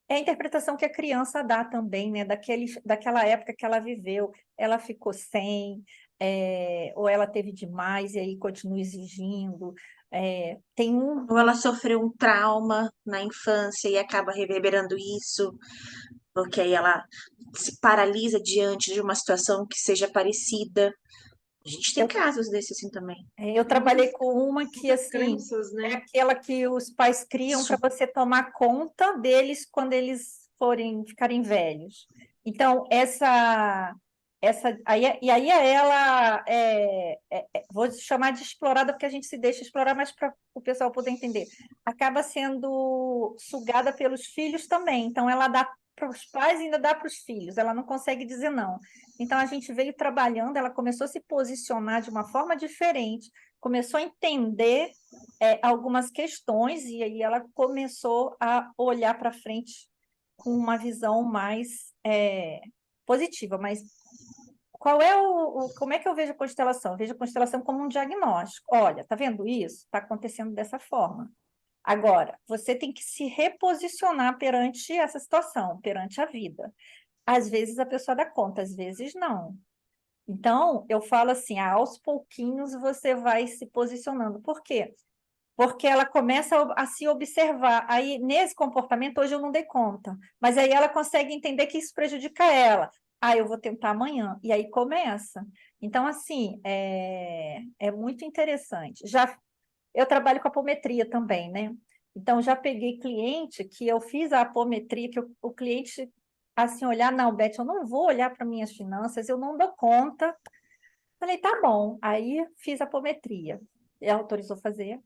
a interpretação que a criança dá também, né? Daquela época que ela viveu, ela ficou sem, ou ela teve demais e aí continua exigindo. Tem um. Ou ela sofreu um trauma na infância e acaba reverberando isso, porque aí ela se paralisa diante de uma situação que seja parecida. A gente tem Eu, casos desses assim também. eu trabalhei com uma que, Muitas assim, crenças, é né? aquela que os pais criam para você tomar conta deles quando eles ficarem velhos. Então, aí ela vou chamar de explorada porque a gente se deixa explorar, mas para o pessoal poder entender, acaba sendo sugada pelos filhos também. Então, ela dá para os pais e ainda dá para os filhos, ela não consegue dizer não. Então, a gente veio trabalhando, ela começou a se posicionar de uma forma diferente, começou a entender algumas questões, e aí ela começou a olhar para frente com uma visão mais positiva. Mas como é que eu vejo a constelação? Eu vejo a constelação como um diagnóstico. Olha, tá vendo isso? Está acontecendo dessa forma. Agora, você tem que se reposicionar perante essa situação, perante a vida. Às vezes a pessoa dá conta, às vezes não. Então, eu falo assim, aos pouquinhos você vai se posicionando. Por quê? Porque ela começa a se observar. Aí, nesse comportamento, hoje eu não dei conta, mas aí ela consegue entender que isso prejudica ela. Ah, eu vou tentar amanhã. E aí começa. Então, assim, é muito interessante. Eu trabalho com apometria também, né? Então, já peguei cliente que eu fiz a apometria, que o cliente, assim, olhar, não, Beth, eu não vou olhar para minhas finanças, eu não dou conta. Falei, tá bom. Aí, fiz a apometria. Ele autorizou fazer.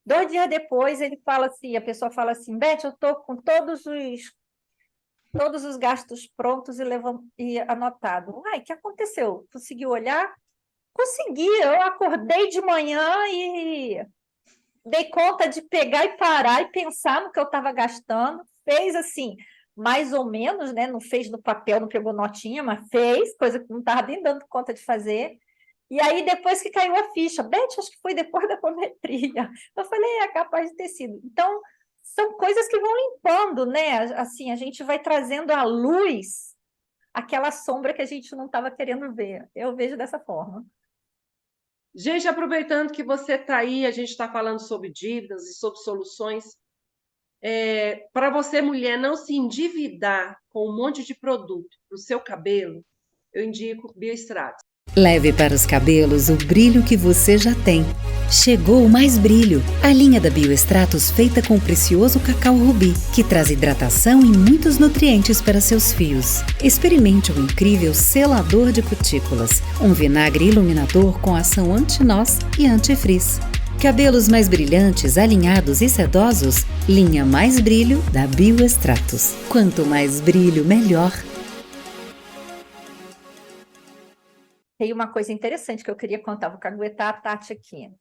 2 dias depois, ele fala assim, a pessoa fala assim, Beth, eu estou com todos os gastos prontos e anotado. Uai, o que aconteceu? Conseguiu olhar? Consegui, eu acordei de manhã e dei conta de pegar e parar e pensar no que eu estava gastando. Fez assim, mais ou menos, né? Não fez no papel, não pegou notinha, mas fez, coisa que não estava nem dando conta de fazer. E aí, depois que caiu a ficha, Beth, acho que foi depois da apometria. Eu falei, é capaz de ter sido. Então, são coisas que vão limpando, né? Assim, a gente vai trazendo à luz aquela sombra que a gente não estava querendo ver. Eu vejo dessa forma. Gente, aproveitando que você está aí, a gente está falando sobre dívidas e sobre soluções. Para você, mulher, não se endividar com um monte de produto para o seu cabelo, eu indico Bioestratos. Leve para os cabelos o brilho que você já tem. Chegou o Mais Brilho, a linha da Bioestratos feita com o precioso cacau rubi, que traz hidratação e muitos nutrientes para seus fios. Experimente o incrível selador de cutículas, um vinagre iluminador com ação anti-nós e anti-frizz. Cabelos mais brilhantes, alinhados e sedosos? Linha Mais Brilho da Bioestratos. Quanto mais brilho, melhor. Tem uma coisa interessante que eu queria contar, vou caguetar a Tati aqui.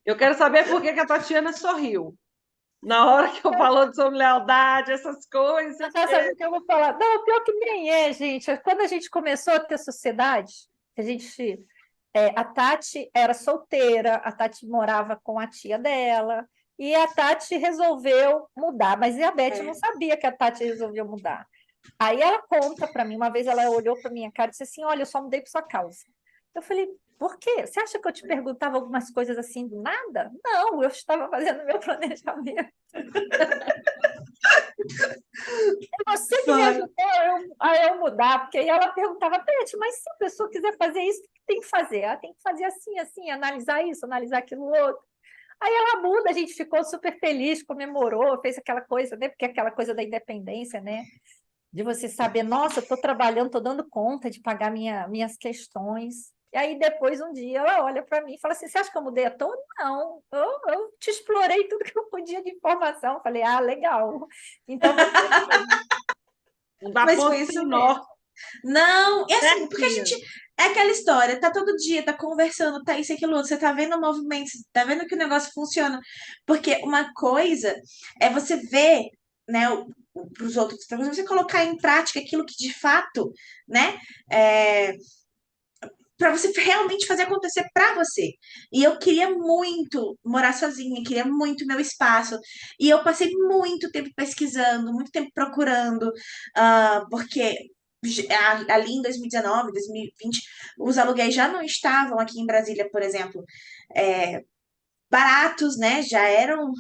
Eu quero saber por que que a Tatiana sorriu. Na hora que eu falo sobre lealdade, essas coisas. Você já sabe o que eu vou falar? Não, pior que nem é, gente. Quando a gente começou a ter sociedade, a gente A Tati era solteira, a Tati morava com a tia dela, e a Tati resolveu mudar, mas a Beth não sabia que a Tati resolveu mudar. Aí ela conta para mim, uma vez ela olhou para minha cara e disse assim, olha, eu só mudei por sua causa. Eu falei, por quê? Você acha que eu te perguntava algumas coisas assim do nada? Não, eu estava fazendo meu planejamento. Você que me Foi. ajudou a eu mudar, porque aí ela perguntava, Beth, mas se a pessoa quiser fazer isso, o que tem que fazer? Ela tem que fazer assim, assim, analisar isso, analisar aquilo outro. Aí ela muda, a gente ficou super feliz, comemorou, fez aquela coisa, né? Porque é aquela coisa da independência, né? De você saber, nossa, estou trabalhando, estou dando conta de pagar minhas questões. E aí depois, um dia, ela olha para mim e fala assim, você acha que eu mudei à toa? Não, eu te explorei tudo que eu podia de informação. Eu falei, legal. Então, Não dá Mas ponto foi isso sem mesmo. nó. Não, é assim, porque a Certinho. gente. É aquela história, tá todo dia, tá conversando, tá isso e aquilo outro, você tá vendo o movimento, você tá vendo que o negócio funciona. Porque uma coisa é você ver, né, pros outros, pra você colocar em prática aquilo que de fato, né, é, para você realmente fazer acontecer para você. E eu queria muito morar sozinha, queria muito meu espaço. E eu passei muito tempo pesquisando, muito tempo procurando, porque ali em 2019, 2020, os aluguéis já não estavam aqui em Brasília, por exemplo, é, baratos, né? Já eram.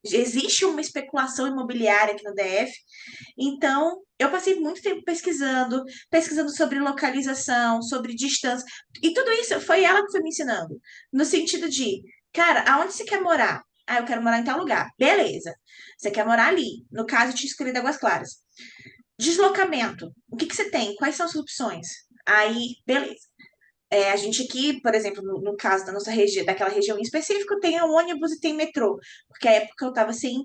Existe uma especulação imobiliária aqui no DF. Então, eu passei muito tempo pesquisando sobre localização, sobre distância. E tudo isso foi ela que foi me ensinando. No sentido de, cara, aonde você quer morar? Ah, eu quero morar em tal lugar. Beleza. Você quer morar ali. No caso, eu tinha escolhido Águas Claras. Deslocamento. O que que você tem? Quais são as opções? Aí, beleza. A gente aqui, por exemplo, no caso da nossa região, daquela região em específico, tem ônibus e tem metrô. Porque a época eu tava sem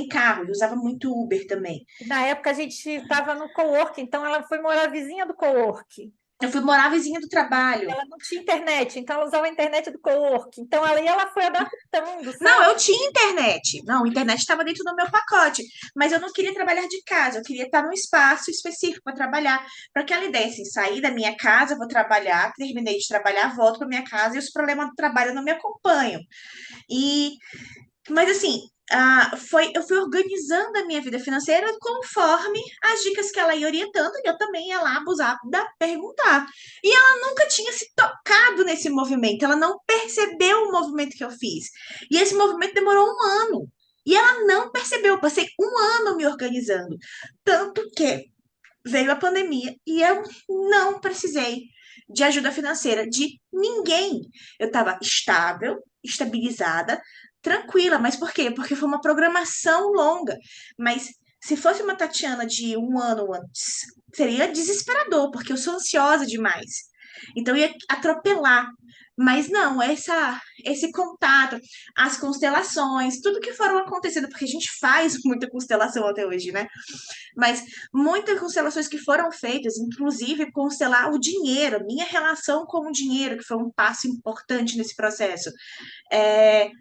carro, e usava muito Uber também. na época a gente estava no coworking, então ela foi morar vizinha do coworking. Eu fui morar vizinha do trabalho. Ela não tinha internet, então ela usava a internet do coworking. Então ela foi adaptando, Não, sabe? eu tinha internet. Não, a internet estava dentro do meu pacote. Mas eu não queria trabalhar de casa. Eu queria estar num espaço específico para trabalhar. Para aquela ideia, assim, sair da minha casa, vou trabalhar, terminei de trabalhar, volto para minha casa e os problemas do trabalho não me acompanham. E Mas assim, eu fui organizando a minha vida financeira conforme as dicas que ela ia orientando, e eu também ia lá abusar da perguntar. E ela nunca tinha se tocado nesse movimento, ela não percebeu o movimento que eu fiz. E esse movimento demorou um ano. E ela não percebeu, eu passei um ano me organizando. Tanto que veio a pandemia e eu não precisei de ajuda financeira de ninguém. Eu estava estável, estabilizada, tranquila. Mas por quê? Porque foi uma programação longa. Mas se fosse uma Tatiana de um ano antes, seria desesperador, porque eu sou ansiosa demais. Então ia atropelar. Mas não, esse contato, as constelações, tudo que foram acontecendo, porque a gente faz muita constelação até hoje, né? Mas muitas constelações que foram feitas, inclusive constelar o dinheiro, minha relação com o dinheiro, que foi um passo importante nesse processo. É,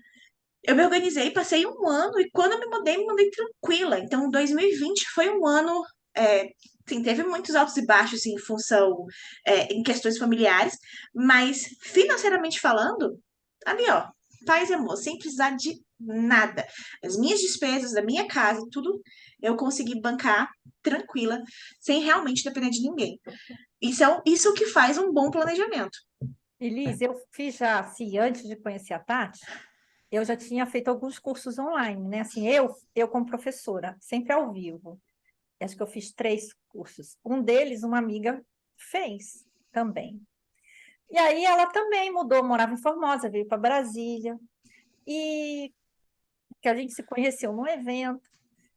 eu me organizei, passei um ano e quando eu me mudei tranquila. Então, 2020 foi um ano. Sim, teve muitos altos e baixos em função, em questões familiares, mas financeiramente falando, ali ó, paz e amor, sem precisar de nada. As minhas despesas da minha casa, tudo eu consegui bancar tranquila, sem realmente depender de ninguém. Isso que faz um bom planejamento. Elis, eu fiz já, assim, antes de conhecer a Tati, eu já tinha feito alguns cursos online, né? Assim, eu como professora, sempre ao vivo. Acho que eu fiz 3 cursos. Um deles, uma amiga fez também. E aí ela também mudou, morava em Formosa, veio para Brasília, e que a gente se conheceu num evento.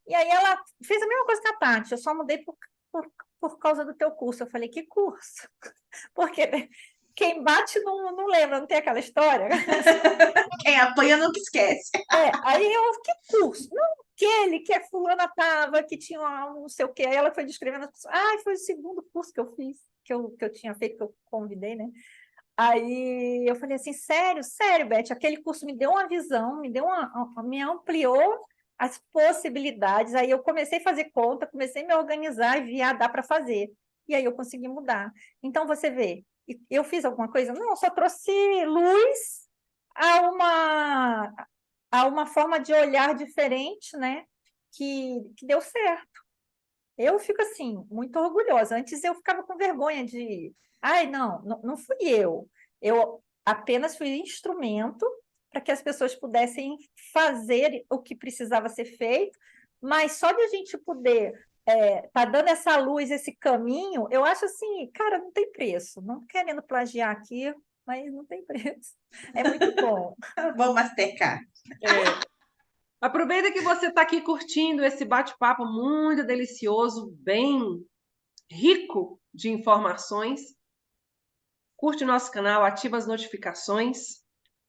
E aí ela fez a mesma coisa que a Tati, eu só mudei por causa do teu curso. Eu falei, que curso? Porque quem bate não lembra, não tem aquela história? Quem apanha nunca esquece. Aí eu, que curso? Não, aquele que a fulana estava, que tinha não sei o quê. Aí ela foi descrevendo as pessoas. Foi o segundo curso que eu fiz, que eu tinha feito, que eu convidei, né? Aí eu falei assim, sério, sério, Beth, aquele curso me deu uma visão, me ampliou as possibilidades. Aí eu comecei a fazer conta, comecei a me organizar e vi, dá para fazer. E aí eu consegui mudar. Então, você vê, eu fiz alguma coisa? Não, só trouxe luz a uma forma de olhar diferente, né? Que deu certo. Eu fico assim, muito orgulhosa. Antes eu ficava com vergonha de. Ai, não fui eu. Eu apenas fui instrumento para que as pessoas pudessem fazer o que precisava ser feito, mas só de a gente poder tá dando essa luz, esse caminho, eu acho assim, cara, não tem preço. Não querendo plagiar aqui, mas não tem preço. É muito bom. Bom, Mastercard. Aproveita que você está aqui curtindo esse bate-papo muito delicioso, bem rico de informações. Curte nosso canal, ativa as notificações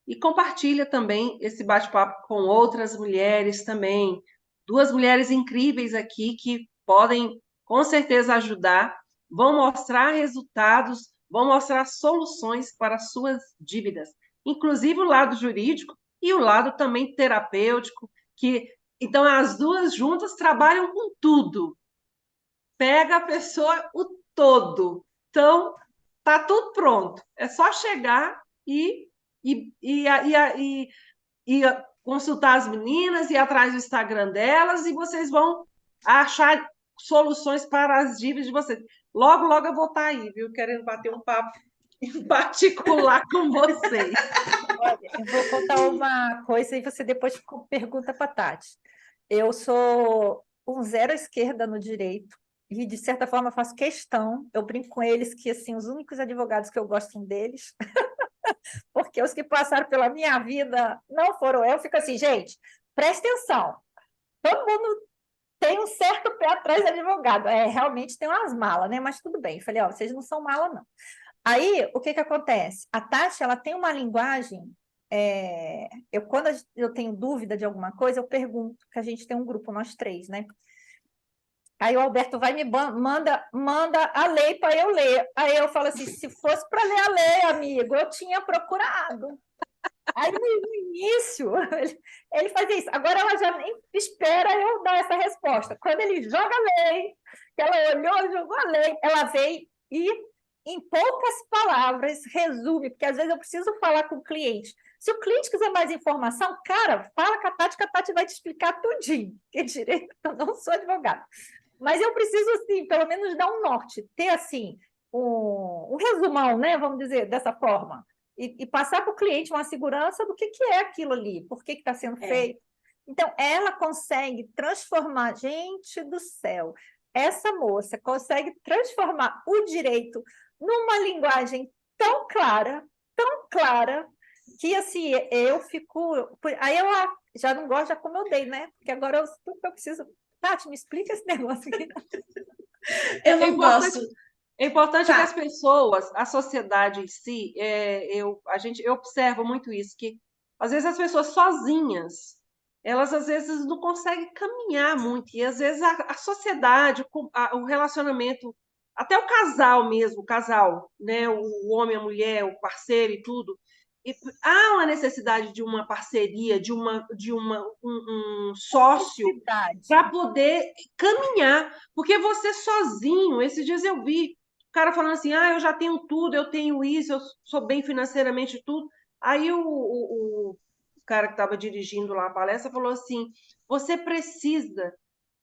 e compartilha também esse bate-papo com outras mulheres também. 2 mulheres incríveis aqui que podem, com certeza, ajudar, vão mostrar resultados, vão mostrar soluções para suas dívidas, inclusive o lado jurídico e o lado também terapêutico, que então as 2 juntas trabalham com tudo. Pega a pessoa o todo. Então, tá tudo pronto. É só chegar e consultar as meninas, ir atrás do Instagram delas e vocês vão achar soluções para as dívidas de vocês. Logo, logo eu vou estar aí, viu? Querendo bater um papo em particular com vocês. Olha, eu vou contar uma coisa e você depois pergunta para a Tati. Eu sou um zero à esquerda no direito e, de certa forma, faço questão. Eu brinco com eles que, assim, os únicos advogados que eu gosto são deles, porque os que passaram pela minha vida não foram eu. Eu fico assim, gente, presta atenção. Todo mundo tem um certo pé atrás de advogado. Realmente tem umas malas, né? Mas tudo bem. Eu falei, vocês não são mala, não. Aí, o que acontece? A Tati, ela tem uma linguagem... quando eu tenho dúvida de alguma coisa, eu pergunto, que a gente tem um grupo, nós 3, né? Aí o Alberto vai manda a lei para eu ler. Aí eu falo assim, se fosse para ler a lei, amigo, eu tinha procurado. Aí no início, ele fazia isso. Agora ela já nem espera eu dar essa resposta. Quando ele joga a lei, que ela olhou, jogou a lei, ela veio e, em poucas palavras, resume, porque às vezes eu preciso falar com o cliente. Se o cliente quiser mais informação, cara, fala com a Tati, que a Tati vai te explicar tudinho. Porque direito, eu não sou advogada. Mas eu preciso, assim, pelo menos dar um norte, ter, assim, um resumão, né? Vamos dizer, dessa forma. E passar para o cliente uma segurança do que é aquilo ali, por que está sendo feito. Então, ela consegue transformar, gente do céu, essa moça consegue transformar o direito numa linguagem tão clara, que assim, eu fico... Aí eu já não gosto, já como eu dei, né? Porque agora eu preciso... Tati, me explica esse negócio aqui. Eu não gosto... É importante que as pessoas, a sociedade em si, eu observo muito isso, que às vezes as pessoas sozinhas, elas às vezes não conseguem caminhar muito, e às vezes a sociedade, o relacionamento, até o casal mesmo, né? O homem, a mulher, o parceiro e tudo, e há uma necessidade de uma parceria, de um sócio para poder caminhar, porque você sozinho, esses dias eu vi o cara falando assim, eu já tenho tudo, eu tenho isso, eu sou bem financeiramente tudo. Aí o cara que estava dirigindo lá a palestra falou assim, você precisa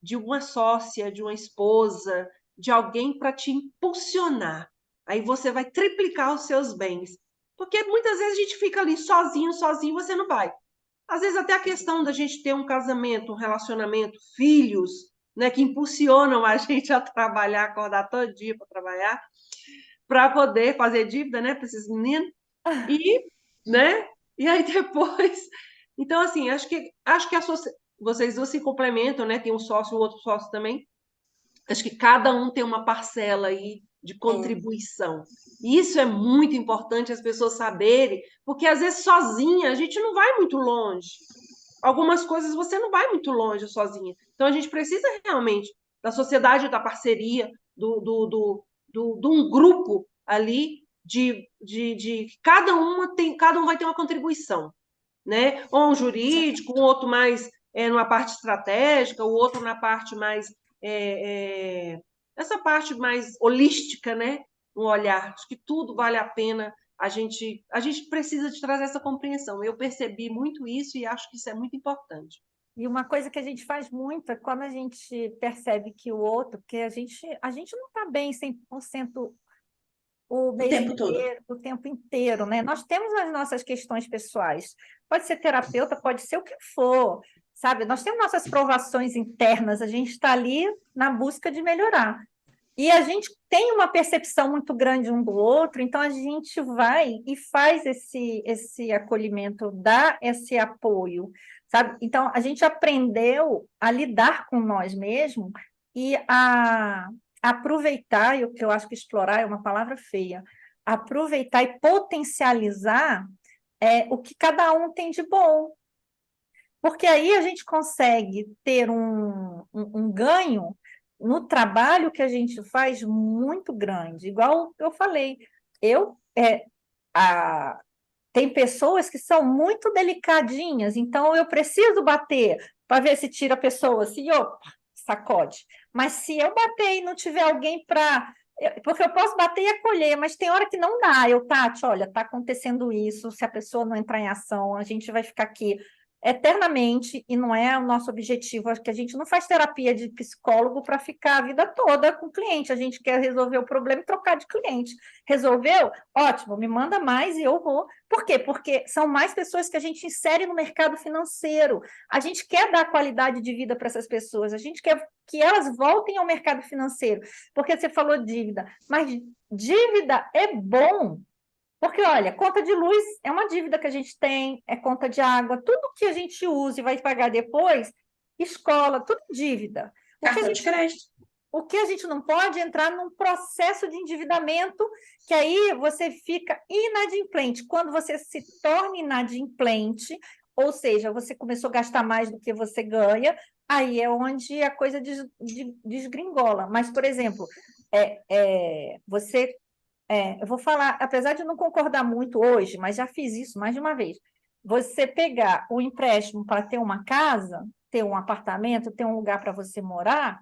de uma sócia, de uma esposa, de alguém para te impulsionar. Aí você vai triplicar os seus bens. Porque muitas vezes a gente fica ali sozinho, você não vai. Às vezes até a questão da gente ter um casamento, um relacionamento, filhos, né, que impulsionam a gente a trabalhar, acordar todo dia para trabalhar, para poder fazer dívida, né, para esses meninos. Né? E aí depois... Então, assim, acho que vocês 2 se complementam, né? Tem um sócio, o outro sócio também. Acho que cada um tem uma parcela aí de contribuição. Isso é muito importante as pessoas saberem, porque às vezes sozinha a gente não vai muito longe. Algumas coisas você não vai muito longe sozinha. Então a gente precisa realmente da sociedade, da parceria, de um grupo ali de cada um vai ter uma contribuição, né? Ou um jurídico, um outro mais numa parte estratégica, o outro na parte mais essa parte mais holística, né? um olhar. Acho que tudo vale a pena. A gente precisa de trazer essa compreensão. Eu percebi muito isso e acho que isso é muito importante. E uma coisa que a gente faz muito é quando a gente percebe que o outro, porque a gente não está bem 100% o O mês tempo todo. inteiro, o tempo inteiro, né? Nós temos as nossas questões pessoais. Pode ser terapeuta, pode ser o que for, sabe? Nós temos nossas provações internas, a gente está ali na busca de melhorar. E a gente tem uma percepção muito grande um do outro, então a gente vai e faz esse acolhimento, dá esse apoio, sabe? Então a gente aprendeu a lidar com nós mesmos e a aproveitar, e o que eu acho que explorar é uma palavra feia, aproveitar e potencializar o que cada um tem de bom. Porque aí a gente consegue ter um ganho no trabalho que a gente faz muito grande. Igual eu falei, eu a, tem pessoas que são muito delicadinhas, então eu preciso bater para ver se tira a pessoa, assim, opa, sacode. Mas se eu bater e não tiver alguém para. Porque eu posso bater e acolher, mas tem hora que não dá. Eu, Tati, olha, está acontecendo isso, se a pessoa não entrar em ação, a gente vai ficar aqui eternamente, e não é o nosso objetivo, acho que a gente não faz terapia de psicólogo para ficar a vida toda com o cliente, a gente quer resolver o problema e trocar de cliente. Resolveu? Ótimo, me manda mais e eu vou. Por quê? Porque são mais pessoas que a gente insere no mercado financeiro. A gente quer dar qualidade de vida para essas pessoas, a gente quer que elas voltem ao mercado financeiro. Porque você falou dívida, mas dívida é bom. Porque, olha, conta de luz é uma dívida que a gente tem, é conta de água, tudo que a gente usa e vai pagar depois, escola, tudo dívida. Cartão de crédito. O que a gente não pode é entrar num processo de endividamento, que aí você fica inadimplente. Quando você se torna inadimplente, ou seja, você começou a gastar mais do que você ganha, aí é onde a coisa desgringola. Mas, por exemplo, eu vou falar, apesar de não concordar muito hoje, mas já fiz isso mais de uma vez. Você pegar o empréstimo para ter uma casa, ter um apartamento, ter um lugar para você morar,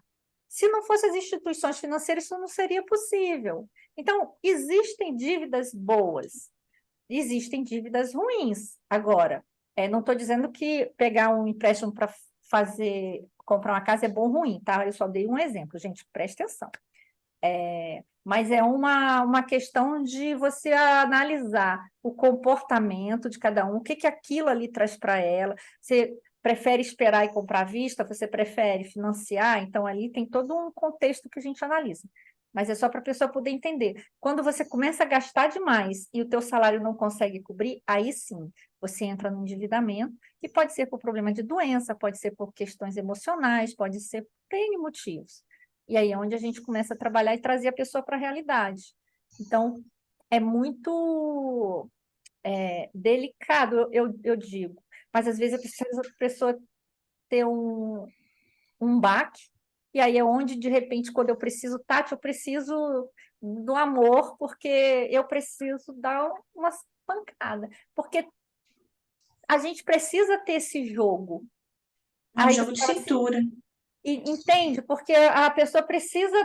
se não fossem as instituições financeiras, isso não seria possível. Então, existem dívidas boas, existem dívidas ruins. Agora, não estou dizendo que pegar um empréstimo para comprar uma casa é bom ou ruim, tá? Eu só dei um exemplo, gente, preste atenção. Mas é uma questão de você analisar o comportamento de cada um, o que aquilo ali traz para ela. Você prefere esperar e comprar à vista? Você prefere financiar? Então, ali tem todo um contexto que a gente analisa. Mas é só para a pessoa poder entender. Quando você começa a gastar demais e o teu salário não consegue cobrir, aí sim, você entra no endividamento, que pode ser por problema de doença, pode ser por questões emocionais, pode ser por N motivos. E aí é onde a gente começa a trabalhar e trazer a pessoa para a realidade. Então, é muito delicado, eu digo. Mas, às vezes, a pessoa ter um baque, e aí é onde, de repente, quando eu preciso, Tati, eu preciso do amor, porque eu preciso dar umas pancadas. Porque a gente precisa ter esse jogo. É um jogo de cintura. Entende? Porque a pessoa precisa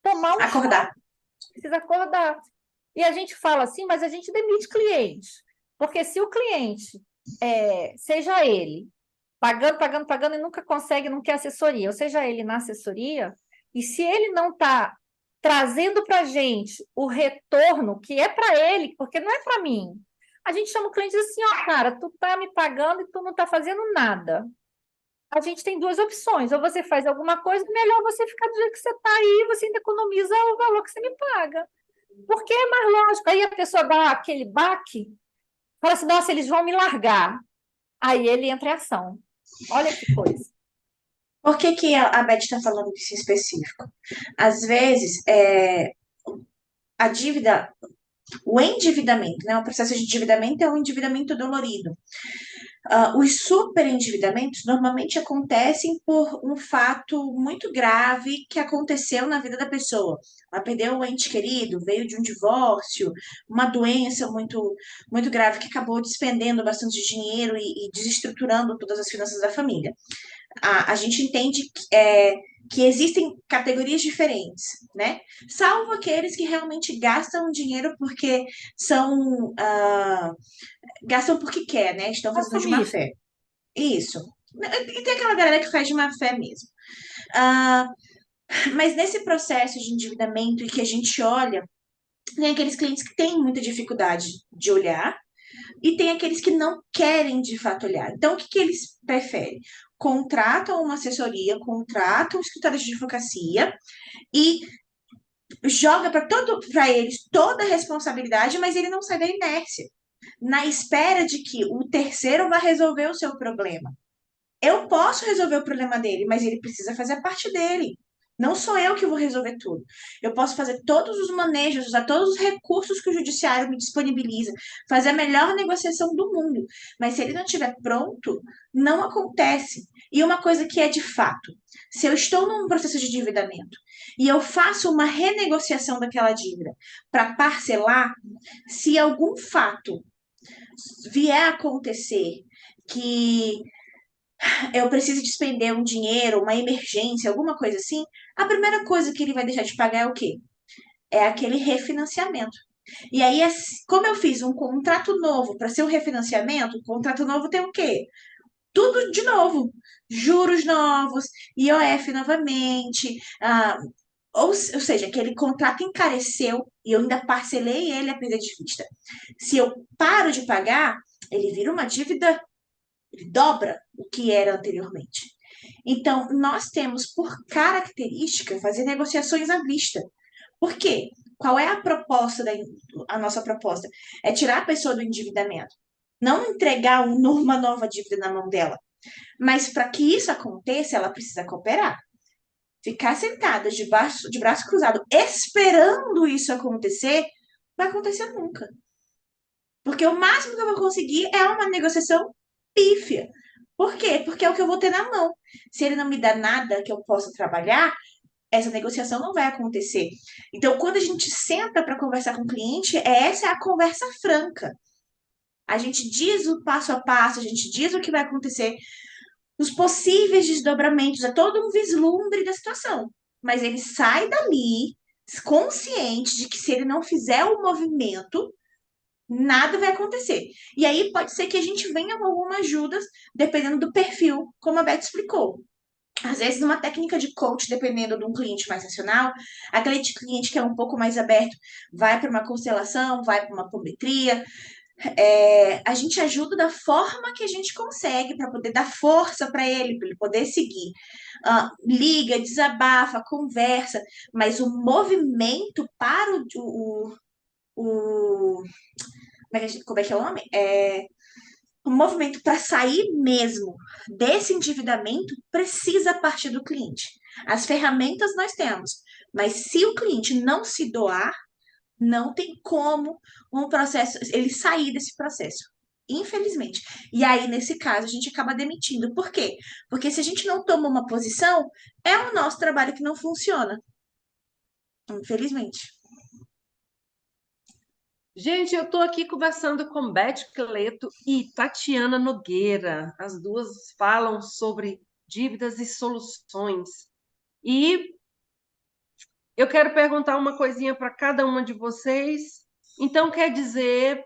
tomar um Acordar. choque, precisa acordar. E a gente fala assim, mas a gente demite cliente. Porque se o cliente, seja ele, pagando e nunca consegue, não quer assessoria, ou seja ele na assessoria, e se ele não está trazendo para a gente o retorno que é para ele, porque não é para mim, a gente chama o cliente e diz assim, ó, cara, tu tá me pagando e tu não tá fazendo nada. A gente tem duas opções, ou você faz alguma coisa, melhor você ficar do jeito que você está aí, você ainda economiza o valor que você me paga. Porque é mais lógico. Aí a pessoa dá aquele baque, fala assim, nossa, eles vão me largar. Aí ele entra em ação. Olha que coisa. Por que a Beth está falando disso em específico? Às vezes, a dívida, o endividamento, né? O processo de endividamento é um endividamento dolorido. Os superendividamentos normalmente acontecem por um fato muito grave que aconteceu na vida da pessoa. Ela perdeu um ente querido, veio de um divórcio, uma doença muito, muito grave que acabou despendendo bastante dinheiro e desestruturando todas as finanças da família. A gente entende que existem categorias diferentes, né? Salvo aqueles que realmente gastam dinheiro porque são gastam porque quer, né? Estão fazendo de má Consumista. fé. Isso. E tem aquela galera que faz de má fé mesmo. Ah, mas nesse processo de endividamento e que a gente olha, tem aqueles clientes que têm muita dificuldade de olhar e tem aqueles que não querem de fato olhar. Então, o que que eles preferem? Contratam uma assessoria, contratam um escritório de advocacia e joga para eles toda a responsabilidade, mas ele não sai da inércia, na espera de que o terceiro vai resolver o seu problema. Eu posso resolver o problema dele, mas ele precisa fazer a parte dele. Não sou eu que vou resolver tudo. Eu posso fazer todos os manejos, usar todos os recursos que o judiciário me disponibiliza, fazer a melhor negociação do mundo. Mas se ele não estiver pronto, não acontece. E uma coisa que é de fato: se eu estou num processo de endividamento e eu faço uma renegociação daquela dívida para parcelar, se algum fato vier a acontecer que eu preciso despender um dinheiro, uma emergência, alguma coisa assim, a primeira coisa que ele vai deixar de pagar é o quê? É aquele refinanciamento. E aí, como eu fiz um contrato novo para ser um refinanciamento, o contrato novo tem o quê? Tudo de novo. Juros novos, IOF novamente, ou seja, aquele contrato encareceu e eu ainda parcelei ele a perda de vista. Se eu paro de pagar, ele vira uma dívida, ele dobra o que era anteriormente. Então, nós temos por característica fazer negociações à vista. Por quê? Qual é a proposta a nossa proposta? É tirar a pessoa do endividamento. Não entregar uma nova dívida na mão dela. Mas para que isso aconteça, ela precisa cooperar. Ficar sentada de braço cruzado, esperando isso acontecer, vai acontecer nunca. Porque o máximo que eu vou conseguir é uma negociação pífia. Por quê? Porque é o que eu vou ter na mão. Se ele não me dá nada que eu possa trabalhar, essa negociação não vai acontecer. Então, quando a gente senta para conversar com o cliente, essa é a conversa franca. A gente diz o passo a passo, a gente diz o que vai acontecer, os possíveis desdobramentos, é todo um vislumbre da situação. Mas ele sai dali consciente de que se ele não fizer o movimento, nada vai acontecer. E aí pode ser que a gente venha com algumas ajudas, dependendo do perfil, como a Beth explicou. Às vezes, uma técnica de coach, dependendo de um cliente mais racional, aquele cliente que é um pouco mais aberto, vai para uma constelação, vai para uma apometria. A gente ajuda da forma que a gente consegue para poder dar força para ele poder seguir. Liga, desabafa, conversa, mas o movimento para o como é que é o nome? O movimento para sair mesmo desse endividamento precisa partir do cliente. As ferramentas nós temos, mas se o cliente não se doar, não tem como ele sair desse processo. Infelizmente. E aí, nesse caso, a gente acaba demitindo. Por quê? Porque se a gente não toma uma posição, é o nosso trabalho que não funciona. Infelizmente. Gente, eu estou aqui conversando com Beth Cleto e Tatiana Nogueira. As duas falam sobre dívidas e soluções. E eu quero perguntar uma coisinha para cada uma de vocês. Então, quer dizer,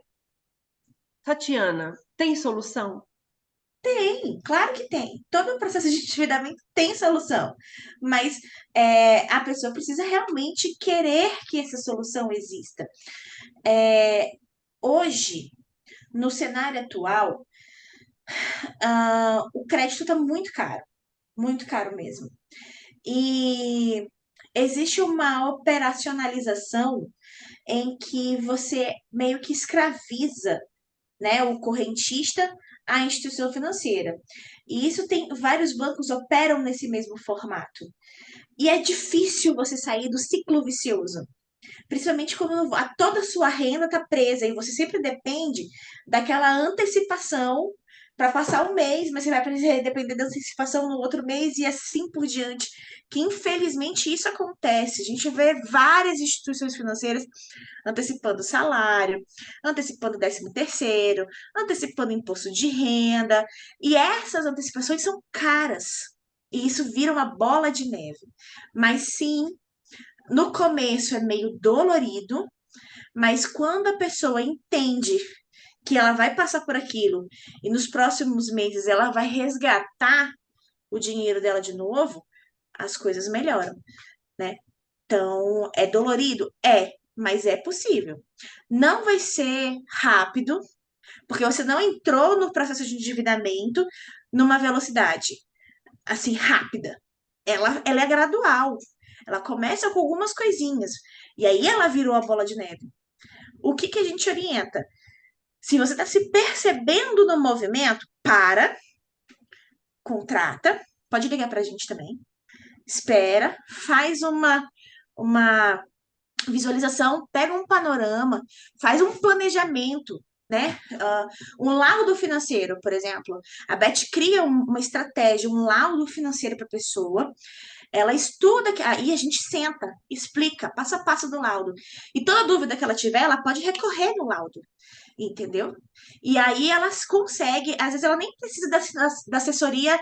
Tatiana, tem solução? Tem, claro que tem. Todo o processo de endividamento tem solução. Mas a pessoa precisa realmente querer que essa solução exista. Hoje, no cenário atual, o crédito está muito caro mesmo. E existe uma operacionalização em que você meio que escraviza, né, o correntista à instituição financeira. E isso tem vários bancos operam nesse mesmo formato. E é difícil você sair do ciclo vicioso. Principalmente quando toda a sua renda está presa e você sempre depende daquela antecipação para passar um mês, mas você vai depender da antecipação no outro mês e assim por diante. Que infelizmente isso acontece. A gente vê várias instituições financeiras antecipando salário, antecipando 13º, antecipando imposto de renda. E essas antecipações são caras. e isso vira uma bola de neve. Mas sim, no começo é meio dolorido, mas quando a pessoa entende que ela vai passar por aquilo e nos próximos meses ela vai resgatar o dinheiro dela de novo, as coisas melhoram, né? Então, é dolorido? É, mas é possível. Não vai ser rápido, porque você não entrou no processo de endividamento numa velocidade assim rápida. Ela é gradual. Ela começa com algumas coisinhas e aí ela virou a bola de neve. O que que a gente orienta? Se você está se percebendo no movimento, para, contrata, pode ligar para a gente também, espera, faz uma visualização, pega um panorama, faz um planejamento, né? Um laudo financeiro, por exemplo. A Beth cria uma estratégia, um laudo financeiro para a pessoa, ela estuda, aí a gente senta, explica, passo a passo do laudo. E toda dúvida que ela tiver, ela pode recorrer no laudo, entendeu? E aí ela consegue, às vezes ela nem precisa da assessoria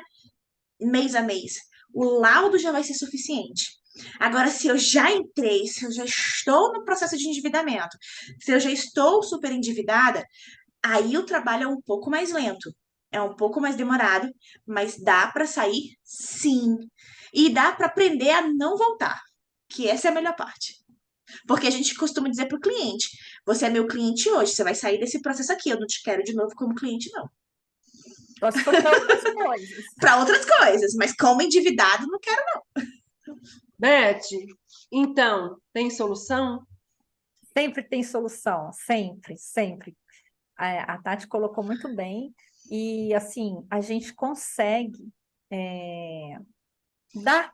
mês a mês. O laudo já vai ser suficiente. Agora, se eu já entrei, se eu já estou no processo de endividamento, se eu já estou super endividada, aí o trabalho é um pouco mais lento, é um pouco mais demorado, mas dá para sair sim. E dá para aprender a não voltar, que essa é a melhor parte. Porque a gente costuma dizer para o cliente: você é meu cliente hoje, você vai sair desse processo aqui, eu não te quero de novo como cliente, não. Só se for para outras coisas. Para outras coisas, mas como endividado, não quero, não. Beth, então, tem solução? Sempre tem solução, sempre, sempre. A Tati colocou muito bem, e assim, a gente consegue dar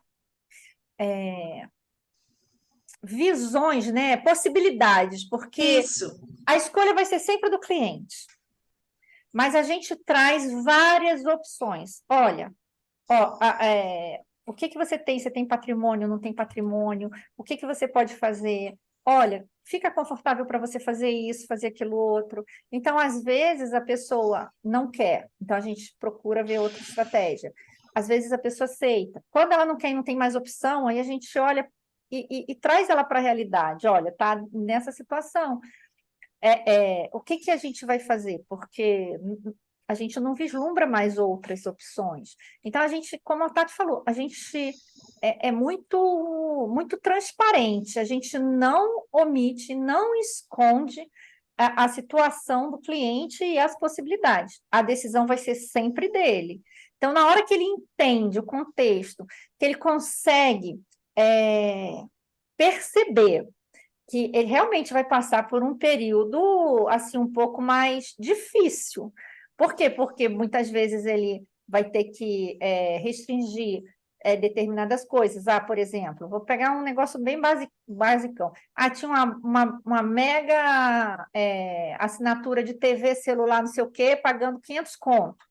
visões, né, possibilidades, porque Isso. a escolha vai ser sempre do cliente, mas a gente traz várias opções. Olha, ó, o que que você tem? Você tem patrimônio, não tem patrimônio? O que que você pode fazer? Olha, fica confortável para você fazer isso, fazer aquilo outro. Então, às vezes, a pessoa não quer, então a gente procura ver outra estratégia. Às vezes a pessoa aceita. Quando ela não quer e não tem mais opção, aí a gente olha e traz ela para a realidade. Olha, tá nessa situação. O que que a gente vai fazer? Porque a gente não vislumbra mais outras opções. Então, a gente, como a Tati falou, a gente é muito, muito transparente, a gente não omite, não esconde a situação do cliente e as possibilidades. A decisão vai ser sempre dele. Então, na hora que ele entende o contexto, que ele consegue perceber que ele realmente vai passar por um período assim um pouco mais difícil. Por quê? Porque muitas vezes ele vai ter que restringir determinadas coisas. Por exemplo, vou pegar um negócio bem basicão. Tinha uma mega assinatura de TV celular, não sei o quê, pagando 500 conto.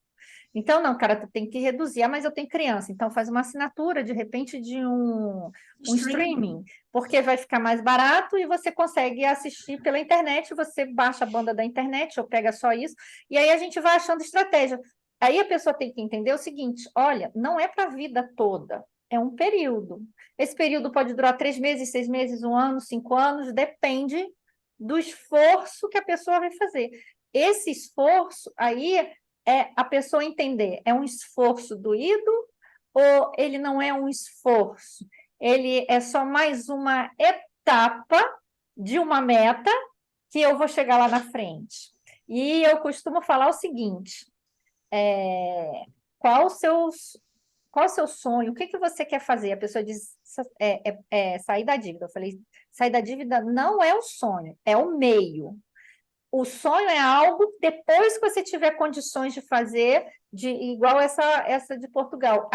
Então, não, cara, tu tem que reduzir. Mas eu tenho criança, então faz uma assinatura, de repente, de um streaming, porque vai ficar mais barato e você consegue assistir pela internet, você baixa a banda da internet ou pega só isso, e aí a gente vai achando estratégia. Aí a pessoa tem que entender o seguinte: olha, não é para a vida toda, é um período. Esse período pode durar 3 meses, 6 meses, 1 ano, 5 anos, depende do esforço que a pessoa vai fazer. Esse esforço aí a pessoa entender, é um esforço doído ou ele não é um esforço? Ele é só mais uma etapa de uma meta que eu vou chegar lá na frente. E eu costumo falar o seguinte: qual o seu sonho? O que que você quer fazer? A pessoa diz sair da dívida. Eu falei, sair da dívida não é o sonho, é o meio. O sonho é algo depois que você tiver condições de fazer, igual essa de Portugal.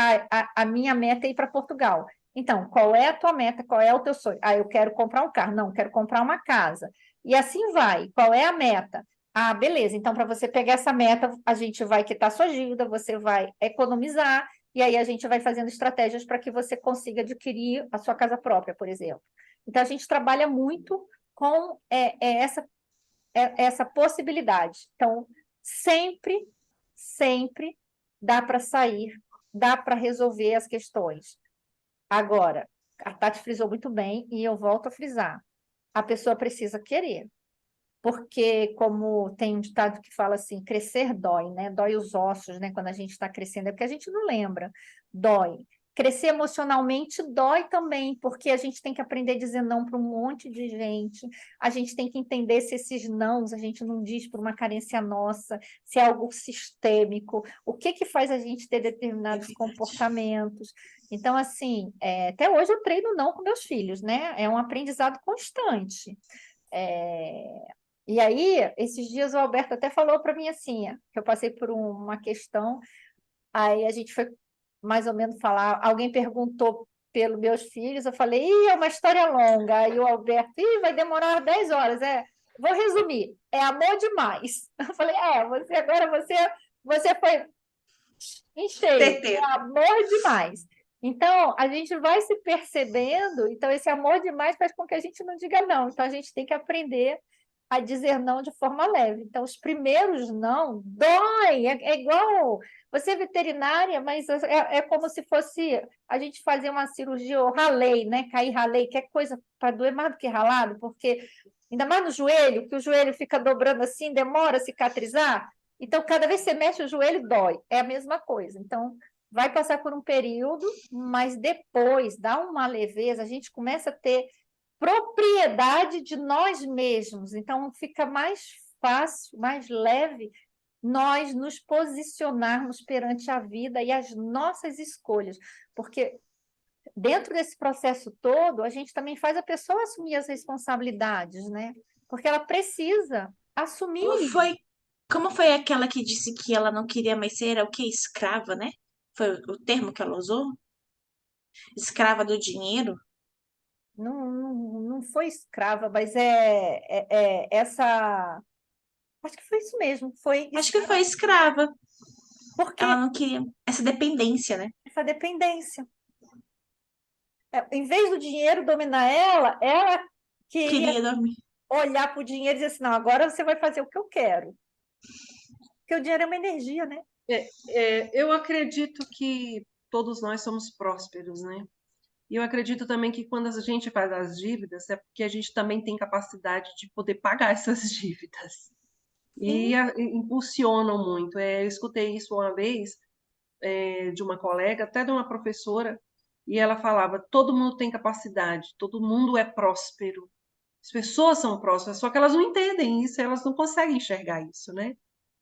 A minha meta é ir para Portugal. Então, qual é a tua meta? Qual é o teu sonho? Eu quero comprar um carro. Não, quero comprar uma casa. E assim vai. Qual é a meta? Beleza. Então, para você pegar essa meta, a gente vai quitar sua dívida, você vai economizar, e aí a gente vai fazendo estratégias para que você consiga adquirir a sua casa própria, por exemplo. Então, a gente trabalha muito com essa possibilidade. Então, sempre dá para sair dá para resolver as questões. Agora, a Tati frisou muito bem, e eu volto a frisar, a pessoa precisa querer. Porque, como tem um ditado que fala assim, crescer dói, né? Dói os ossos, né? Quando a gente está crescendo, é porque a gente não lembra, dói. Crescer emocionalmente dói também, porque a gente tem que aprender a dizer não para um monte de gente, a gente tem que entender se esses nãos a gente não diz por uma carência nossa, se é algo sistêmico, o que que faz a gente ter determinados comportamentos. Então, assim, até hoje eu treino não com meus filhos, né? É um aprendizado constante. É, E aí, esses dias o Alberto até falou para mim assim, que eu passei por uma questão, aí a gente foi mais ou menos falar, alguém perguntou pelos meus filhos, eu falei, é uma história longa, aí o Alberto, vai demorar 10 horas, vou resumir, é amor demais. Eu falei, você foi em cheio, é Certeza. amor demais. Então, a gente vai se percebendo, então esse amor demais faz com que a gente não diga não, então a gente tem que aprender a dizer não de forma leve. Então, os primeiros não dói, é igual você é veterinária, mas é como se fosse a gente fazer uma cirurgia, eu ralei, né? Cair, ralei, que é coisa para doer mais do que ralado, porque ainda mais no joelho, que o joelho fica dobrando assim, demora a cicatrizar. Então, cada vez que você mexe o joelho, dói. É a mesma coisa. Então, vai passar por um período, mas depois dá uma leveza, a gente começa a ter propriedade de nós mesmos. Então, fica mais fácil, mais leve nós nos posicionarmos perante a vida e as nossas escolhas, porque dentro desse processo todo, a gente também faz a pessoa assumir as responsabilidades, né? Porque ela precisa assumir. Como foi aquela que disse que ela não queria mais ser, era o quê? Escrava, né? Foi o termo que ela usou? Escrava do dinheiro? Não foi escrava, mas essa. Acho que foi isso mesmo, foi Acho que foi escrava. porque Ela não queria essa dependência, né? essa dependência. Em vez do dinheiro dominar ela queria Queria dormir. olhar para o dinheiro e dizer assim, não, agora você vai fazer o que eu quero. Porque o dinheiro é uma energia, né? Eu acredito que todos nós somos prósperos, né? E eu acredito também que quando a gente faz as dívidas, é porque a gente também tem capacidade de poder pagar essas dívidas. Sim. E impulsionam muito. Eu escutei isso uma vez, de uma colega, até de uma professora, e ela falava: todo mundo tem capacidade, todo mundo é próspero. As pessoas são prósperas, só que elas não entendem isso, elas não conseguem enxergar isso, né?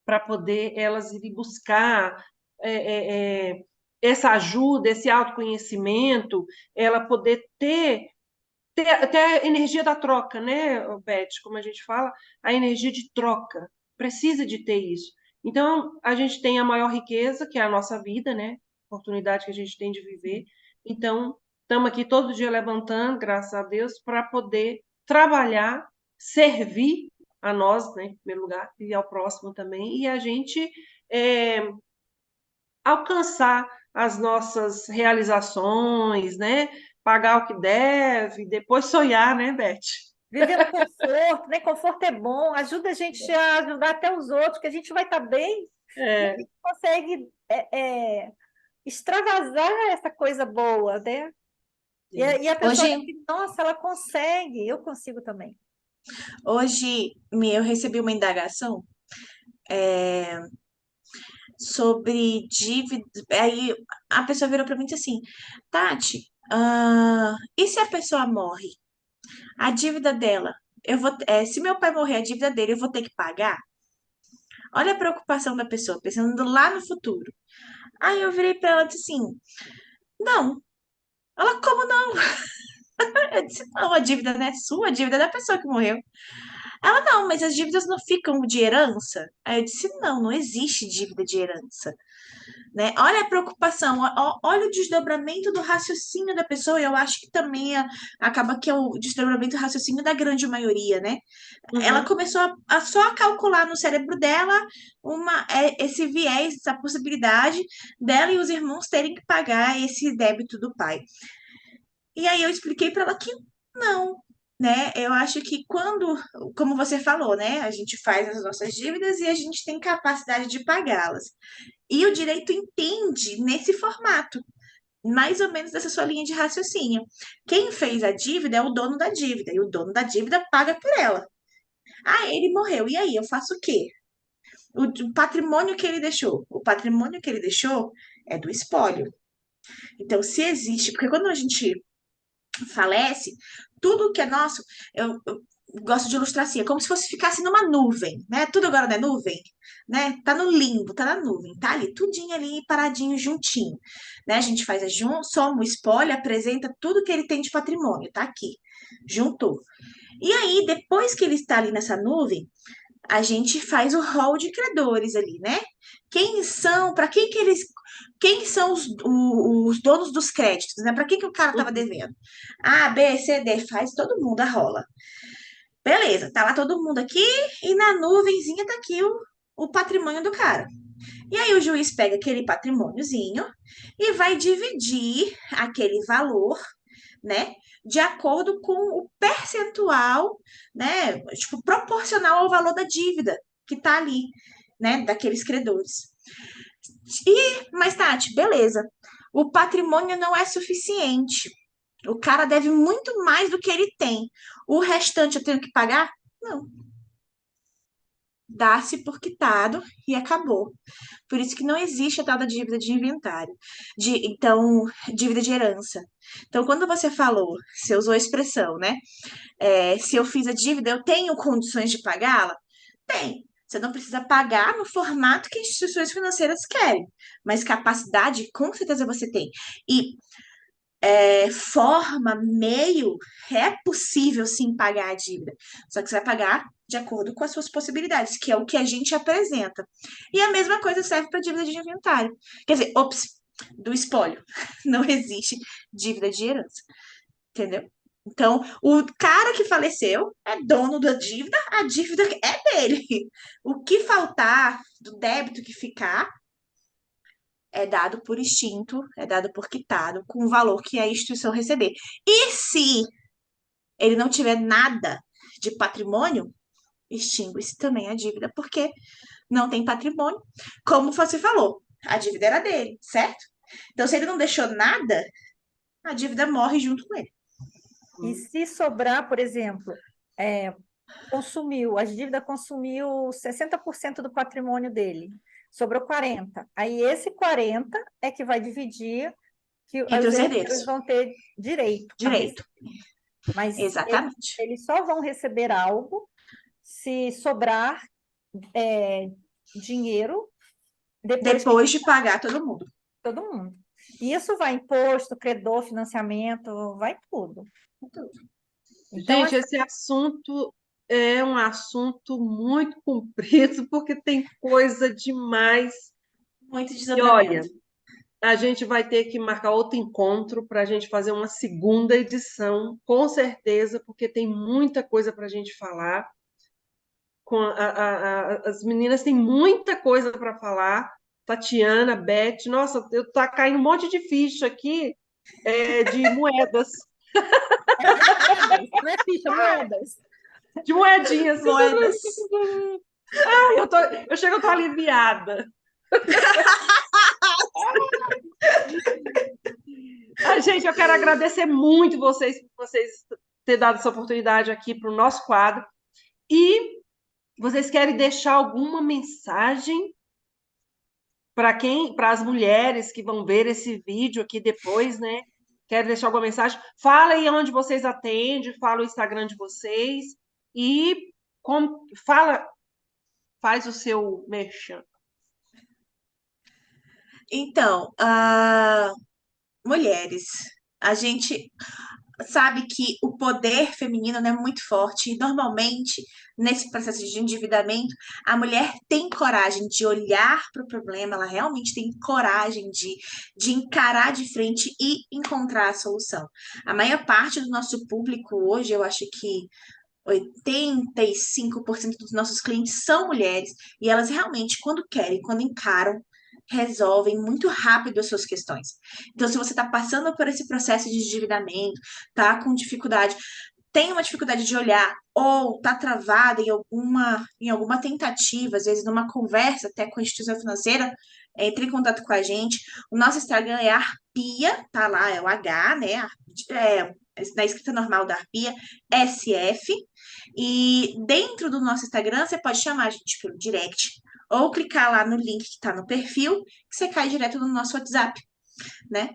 Para poder elas irem buscar é, é, é, essa ajuda, esse autoconhecimento, ela poder ter a energia da troca, né, Beth? Como a gente fala, a energia de troca. Precisa de ter isso. Então, a gente tem a maior riqueza, que é a nossa vida, né? Oportunidade que a gente tem de viver. Então, estamos aqui todo dia levantando, graças a Deus, para poder trabalhar, servir a nós, né, em primeiro lugar, e ao próximo também, e a gente é, alcançar as nossas realizações, né? Pagar o que deve, depois sonhar, né, Beth? Viver no conforto, né? Conforto é bom, ajuda a gente a ajudar até os outros, que a gente vai estar bem e a É, gente consegue extravasar essa coisa boa, né? E a pessoa Hoje, diz assim, nossa, ela consegue, eu consigo também. eu recebi uma indagação sobre dívida. Aí a pessoa virou para mim e disse assim: Tati, e se a pessoa morre? A dívida dela, se meu pai morrer, a dívida dele, eu vou ter que pagar? Olha a preocupação da pessoa, pensando lá no futuro. Aí eu virei para ela e disse assim: não. Ela, como não? Eu disse: não, a dívida não é sua, a dívida é da pessoa que morreu. Ela, não, mas as dívidas não ficam de herança? Aí eu disse: não, não existe dívida de herança. Né? Olha a preocupação, olha o desdobramento do raciocínio da pessoa, e eu acho que também acaba que é o desdobramento do raciocínio da grande maioria, né? Ela uhum. começou só a calcular no cérebro dela esse viés, essa possibilidade dela e os irmãos terem que pagar esse débito do pai. E aí eu expliquei para ela que não. né? Eu acho que quando, como você falou, né? A gente faz as nossas dívidas e a gente tem capacidade de pagá-las. E o direito entende nesse formato, mais ou menos dessa sua linha de raciocínio. Quem fez a dívida é o dono da dívida, e o dono da dívida paga por ela. Ah, ele morreu, e aí, eu faço o quê? O patrimônio que ele deixou. O patrimônio que ele deixou é do espólio. Então, se existe, porque quando a gente falece, tudo que é nosso, eu gosto de ilustrar assim, é como se fosse ficasse numa nuvem, né? Tudo agora não é nuvem, né? Tá no limbo, tá na nuvem, tá ali, tudinho ali, paradinho, juntinho, né? A gente faz soma o espólio, apresenta tudo que ele tem de patrimônio, tá aqui, juntou. E aí, depois que ele está ali nessa nuvem, a gente faz o rol de credores ali, né? Quem são, para quem que eles, quem são os donos dos créditos, né? Para quem que o cara estava Uhum. devendo? A, B, C, D, faz todo mundo a rola. Beleza, tá lá todo mundo aqui e na nuvenzinha tá aqui o patrimônio do cara. E aí o juiz pega aquele patrimôniozinho e vai dividir aquele valor, né, de acordo com o percentual, né, tipo, proporcional ao valor da dívida que tá ali, né, daqueles credores. Mas, Tati, beleza. O patrimônio não é suficiente. O cara deve muito mais do que ele tem. O restante eu tenho que pagar? Não. Dá-se por quitado e acabou. Por isso que não existe a tal da dívida de inventário. Então, dívida de herança. Então, quando você falou, você usou a expressão, né? Se eu fiz a dívida, eu tenho condições de pagá-la? Tem. Você não precisa pagar no formato que as instituições financeiras querem, mas capacidade, com certeza você tem. E forma, meio, é possível sim pagar a dívida. Só que você vai pagar de acordo com as suas possibilidades, que é o que a gente apresenta. E a mesma coisa serve para dívida de inventário. Quer dizer, ops, do espólio. Não existe dívida de herança. Entendeu? Então, o cara que faleceu é dono da dívida, a dívida é dele. O que faltar, do débito que ficar, é dado por extinto, é dado por quitado, com o valor que a instituição receber. E se ele não tiver nada de patrimônio, extingue-se também a dívida, porque não tem patrimônio. Como você falou, a dívida era dele, certo? Então, se ele não deixou nada, a dívida morre junto com ele. E se sobrar, por exemplo, a dívida consumiu 60% do patrimônio dele, sobrou 40%. Aí esse 40% é que vai dividir, que Entre os os herdeiros herdeiros. vão ter direito a Direito. receber. Mas Exatamente. eles só vão receber algo se sobrar dinheiro depois que Depois de pagar todo mundo. todo mundo. E isso vai imposto, credor, financiamento, vai tudo. Então, Gente, esse assunto é um assunto muito comprido, porque tem coisa demais. Muito E olha, desdobramento. a gente vai ter que marcar outro encontro para a gente fazer uma segunda edição, com certeza, porque tem muita coisa para a gente falar. As meninas têm muita coisa para falar. Tatiana, Beth, nossa, eu tá caindo um monte de ficha aqui de moedas, não é ficha, moedas. de moedinhas. Moedas. Ai, eu chego, eu tô aliviada. Gente, eu quero agradecer muito vocês por vocês terem dado essa oportunidade aqui para o nosso quadro. E vocês querem deixar alguma mensagem para as mulheres que vão ver esse vídeo aqui depois, né? Querem deixar alguma mensagem? Fala aí onde vocês atendem, fala o Instagram de vocês e faz o seu merchan. Então, mulheres, a gente sabe que o poder feminino né, é muito forte e normalmente nesse processo de endividamento a mulher tem coragem de olhar para o problema, ela realmente tem coragem de encarar de frente e encontrar a solução. A maior parte do nosso público hoje, eu acho que 85% dos nossos clientes são mulheres e elas realmente, quando querem, quando encaram, resolvem muito rápido as suas questões. Então, se você está passando por esse processo de endividamento, tá com dificuldade, tem uma dificuldade de olhar ou está travada em alguma tentativa, às vezes numa conversa até com a instituição financeira, entre em contato com a gente. O nosso Instagram é Arpia, tá lá, é o H, né? Na escrita normal da Arpia, SF. E dentro do nosso Instagram, você pode chamar a gente pelo direct ou clicar lá no link que está no perfil, que você cai direto no nosso WhatsApp, né?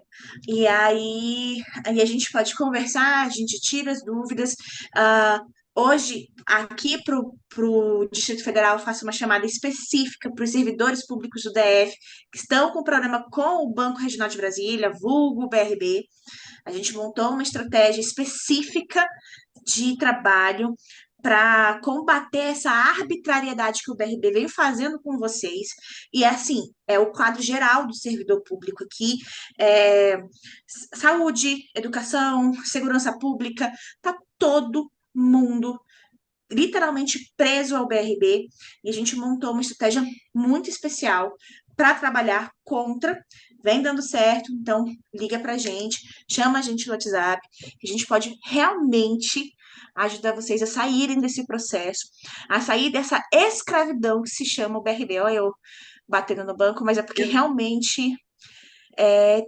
E aí a gente pode conversar, a gente tira as dúvidas. Hoje, aqui para o Distrito Federal, eu faço uma chamada específica para os servidores públicos do DF que estão com problema com o Banco Regional de Brasília, vulgo BRB. A gente montou uma estratégia específica de trabalho para combater essa arbitrariedade que o BRB vem fazendo com vocês. E assim, é o quadro geral do servidor público aqui. Saúde, educação, segurança pública, tá todo mundo literalmente preso ao BRB. E a gente montou uma estratégia muito especial para trabalhar contra. Vem dando certo, então liga pra gente, chama a gente no WhatsApp, que a gente pode realmente ajudar vocês a saírem desse processo, a sair dessa escravidão que se chama o BRB. Olha eu batendo no banco, mas é porque realmente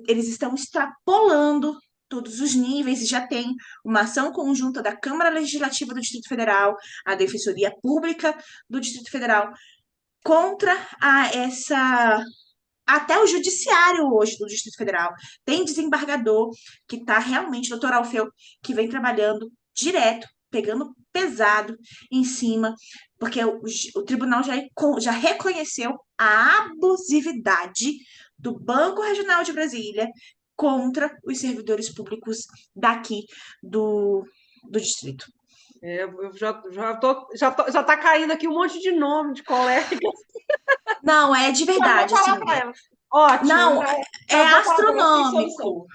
eles estão extrapolando todos os níveis e já tem uma ação conjunta da Câmara Legislativa do Distrito Federal, a Defensoria Pública do Distrito Federal, contra até o judiciário hoje do Distrito Federal. Tem desembargador que está realmente, doutor Alfeu, que vem trabalhando direto, pegando pesado em cima, porque o tribunal já reconheceu a abusividade do Banco Regional de Brasília contra os servidores públicos daqui do distrito. Eu já tá caindo aqui um monte de nome de colegas. Não, é de verdade. Eu vou falar Assim, pra ela. Ótimo. não, já é vou falar pra ela, astronômico.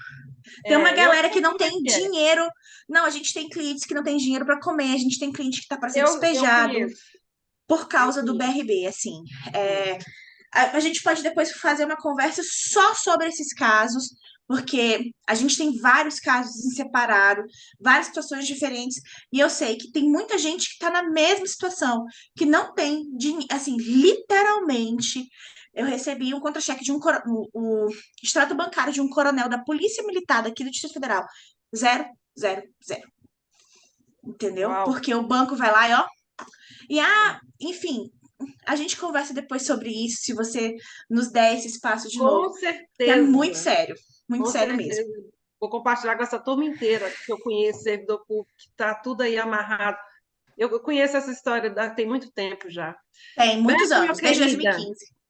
Tem uma galera que não sei tem como é que é. dinheiro. Não, a gente tem clientes que não tem dinheiro para comer, a gente tem cliente que está para ser Eu despejado conheço. por causa do BRB, assim. A gente pode depois fazer uma conversa só sobre esses casos, porque a gente tem vários casos em separado, várias situações diferentes, e eu sei que tem muita gente que está na mesma situação, que não tem dinheiro, assim, literalmente. Eu recebi um contra-cheque de o extrato bancário de um coronel da Polícia Militar daqui do Distrito Federal. 0, 0, 0. Entendeu? Uau. Porque o banco vai lá enfim, a gente conversa depois sobre isso, se você nos der esse espaço de novo. Com certeza. Que é muito sério Com sério certeza. mesmo. Vou compartilhar com essa turma inteira que eu conheço, servidor público, que está tudo aí amarrado. Eu conheço essa história tem muito tempo já. Tem muitos Beth, anos, desde querida, 2015.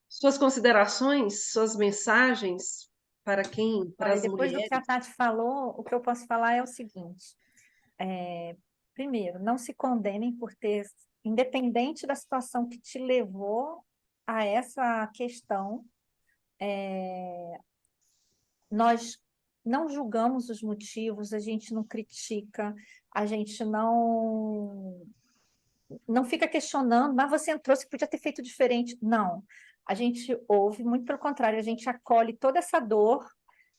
Suas considerações, suas mensagens para quem? Para as Depois mulheres? do que a Tati falou, o que eu posso falar é o seguinte. Primeiro, não se condenem por ter, independente da situação que te levou a essa questão, nós não julgamos os motivos, a gente não critica, a gente não fica questionando, mas você entrou, você podia ter feito diferente. Não, a gente ouve, muito pelo contrário, a gente acolhe toda essa dor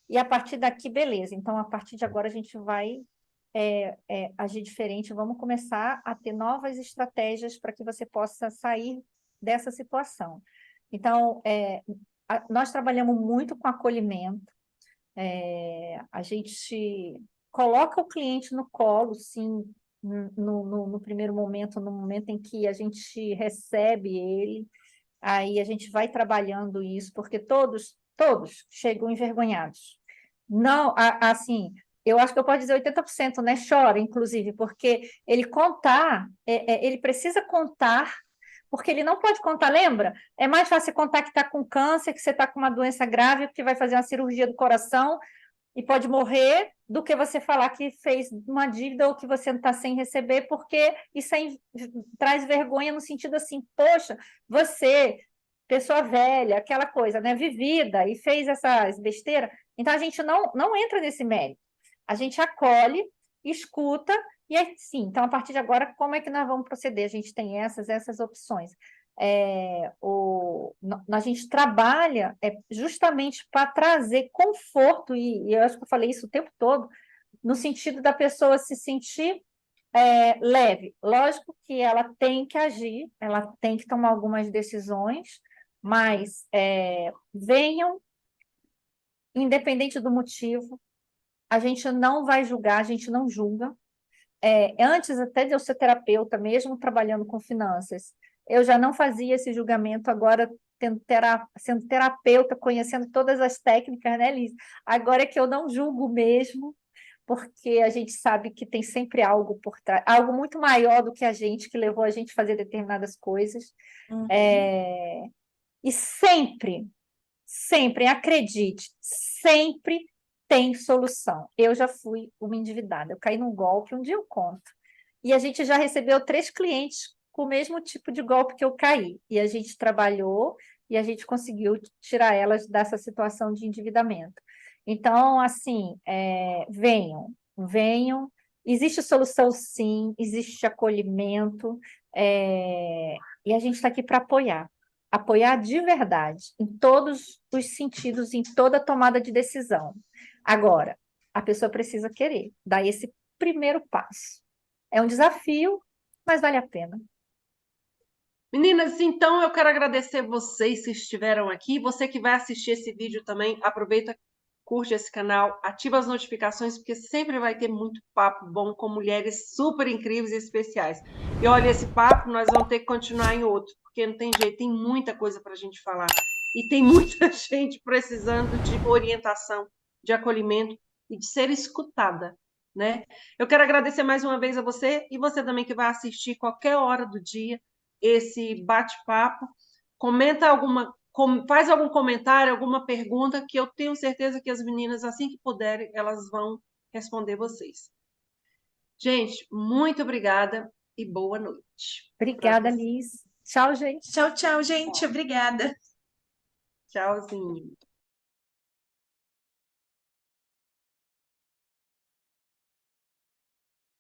e a partir daqui, beleza. Então, a partir de agora, a gente vai agir diferente, vamos começar a ter novas estratégias para que você possa sair dessa situação. Então, nós trabalhamos muito com acolhimento, a gente coloca o cliente no colo, sim, no primeiro momento, no momento em que a gente recebe ele, aí a gente vai trabalhando isso, porque todos chegam envergonhados. Não, assim, eu acho que eu posso dizer 80%, né? Chora, inclusive, porque ele ele precisa contar, porque ele não pode contar, lembra? É mais fácil contar que está com câncer, que você está com uma doença grave, que vai fazer uma cirurgia do coração e pode morrer, do que você falar que fez uma dívida ou que você está sem receber, porque isso traz vergonha no sentido assim, poxa, você, pessoa velha, aquela coisa, né, vivida, e fez essas besteiras. Então, a gente não entra nesse mérito. A gente acolhe, escuta, e aí, sim, então, a partir de agora, como é que nós vamos proceder? A gente tem essas opções. A gente trabalha justamente para trazer conforto, e eu acho que eu falei isso o tempo todo, no sentido da pessoa se sentir leve. Lógico que ela tem que agir, ela tem que tomar algumas decisões, mas venham, independente do motivo, a gente não vai julgar, a gente não julga. Antes até de eu ser terapeuta, mesmo trabalhando com finanças, eu já não fazia esse julgamento, agora sendo terapeuta, conhecendo todas as técnicas, né, Liz? Agora é que eu não julgo mesmo, porque a gente sabe que tem sempre algo por trás, algo muito maior do que a gente, que levou a gente a fazer determinadas coisas. Uhum. E sempre, acredite, sempre tem solução. Eu já fui uma endividada, eu caí num golpe, um dia eu conto. E a gente já recebeu 3 clientes com o mesmo tipo de golpe que eu caí. E a gente trabalhou e a gente conseguiu tirar elas dessa situação de endividamento. Então, assim, venham. Existe solução, sim, existe acolhimento, e a gente está aqui para apoiar de verdade, em todos os sentidos, em toda tomada de decisão. Agora, a pessoa precisa querer dar esse primeiro passo. É um desafio, mas vale a pena. Meninas, então eu quero agradecer vocês que estiveram aqui. Você que vai assistir esse vídeo também, aproveita, curte esse canal, ativa as notificações, porque sempre vai ter muito papo bom com mulheres super incríveis e especiais. E olha, esse papo nós vamos ter que continuar em outro, porque não tem jeito, tem muita coisa para a gente falar. E tem muita gente precisando de orientação, de acolhimento e de ser escutada, né? Eu quero agradecer mais uma vez a você e você também que vai assistir qualquer hora do dia esse bate-papo. Faz algum comentário, alguma pergunta, que eu tenho certeza que as meninas, assim que puderem, elas vão responder vocês. Gente, muito obrigada e boa noite. Obrigada, Liz. Tchau, gente. Tchau, tchau, gente. Obrigada. Tchauzinho.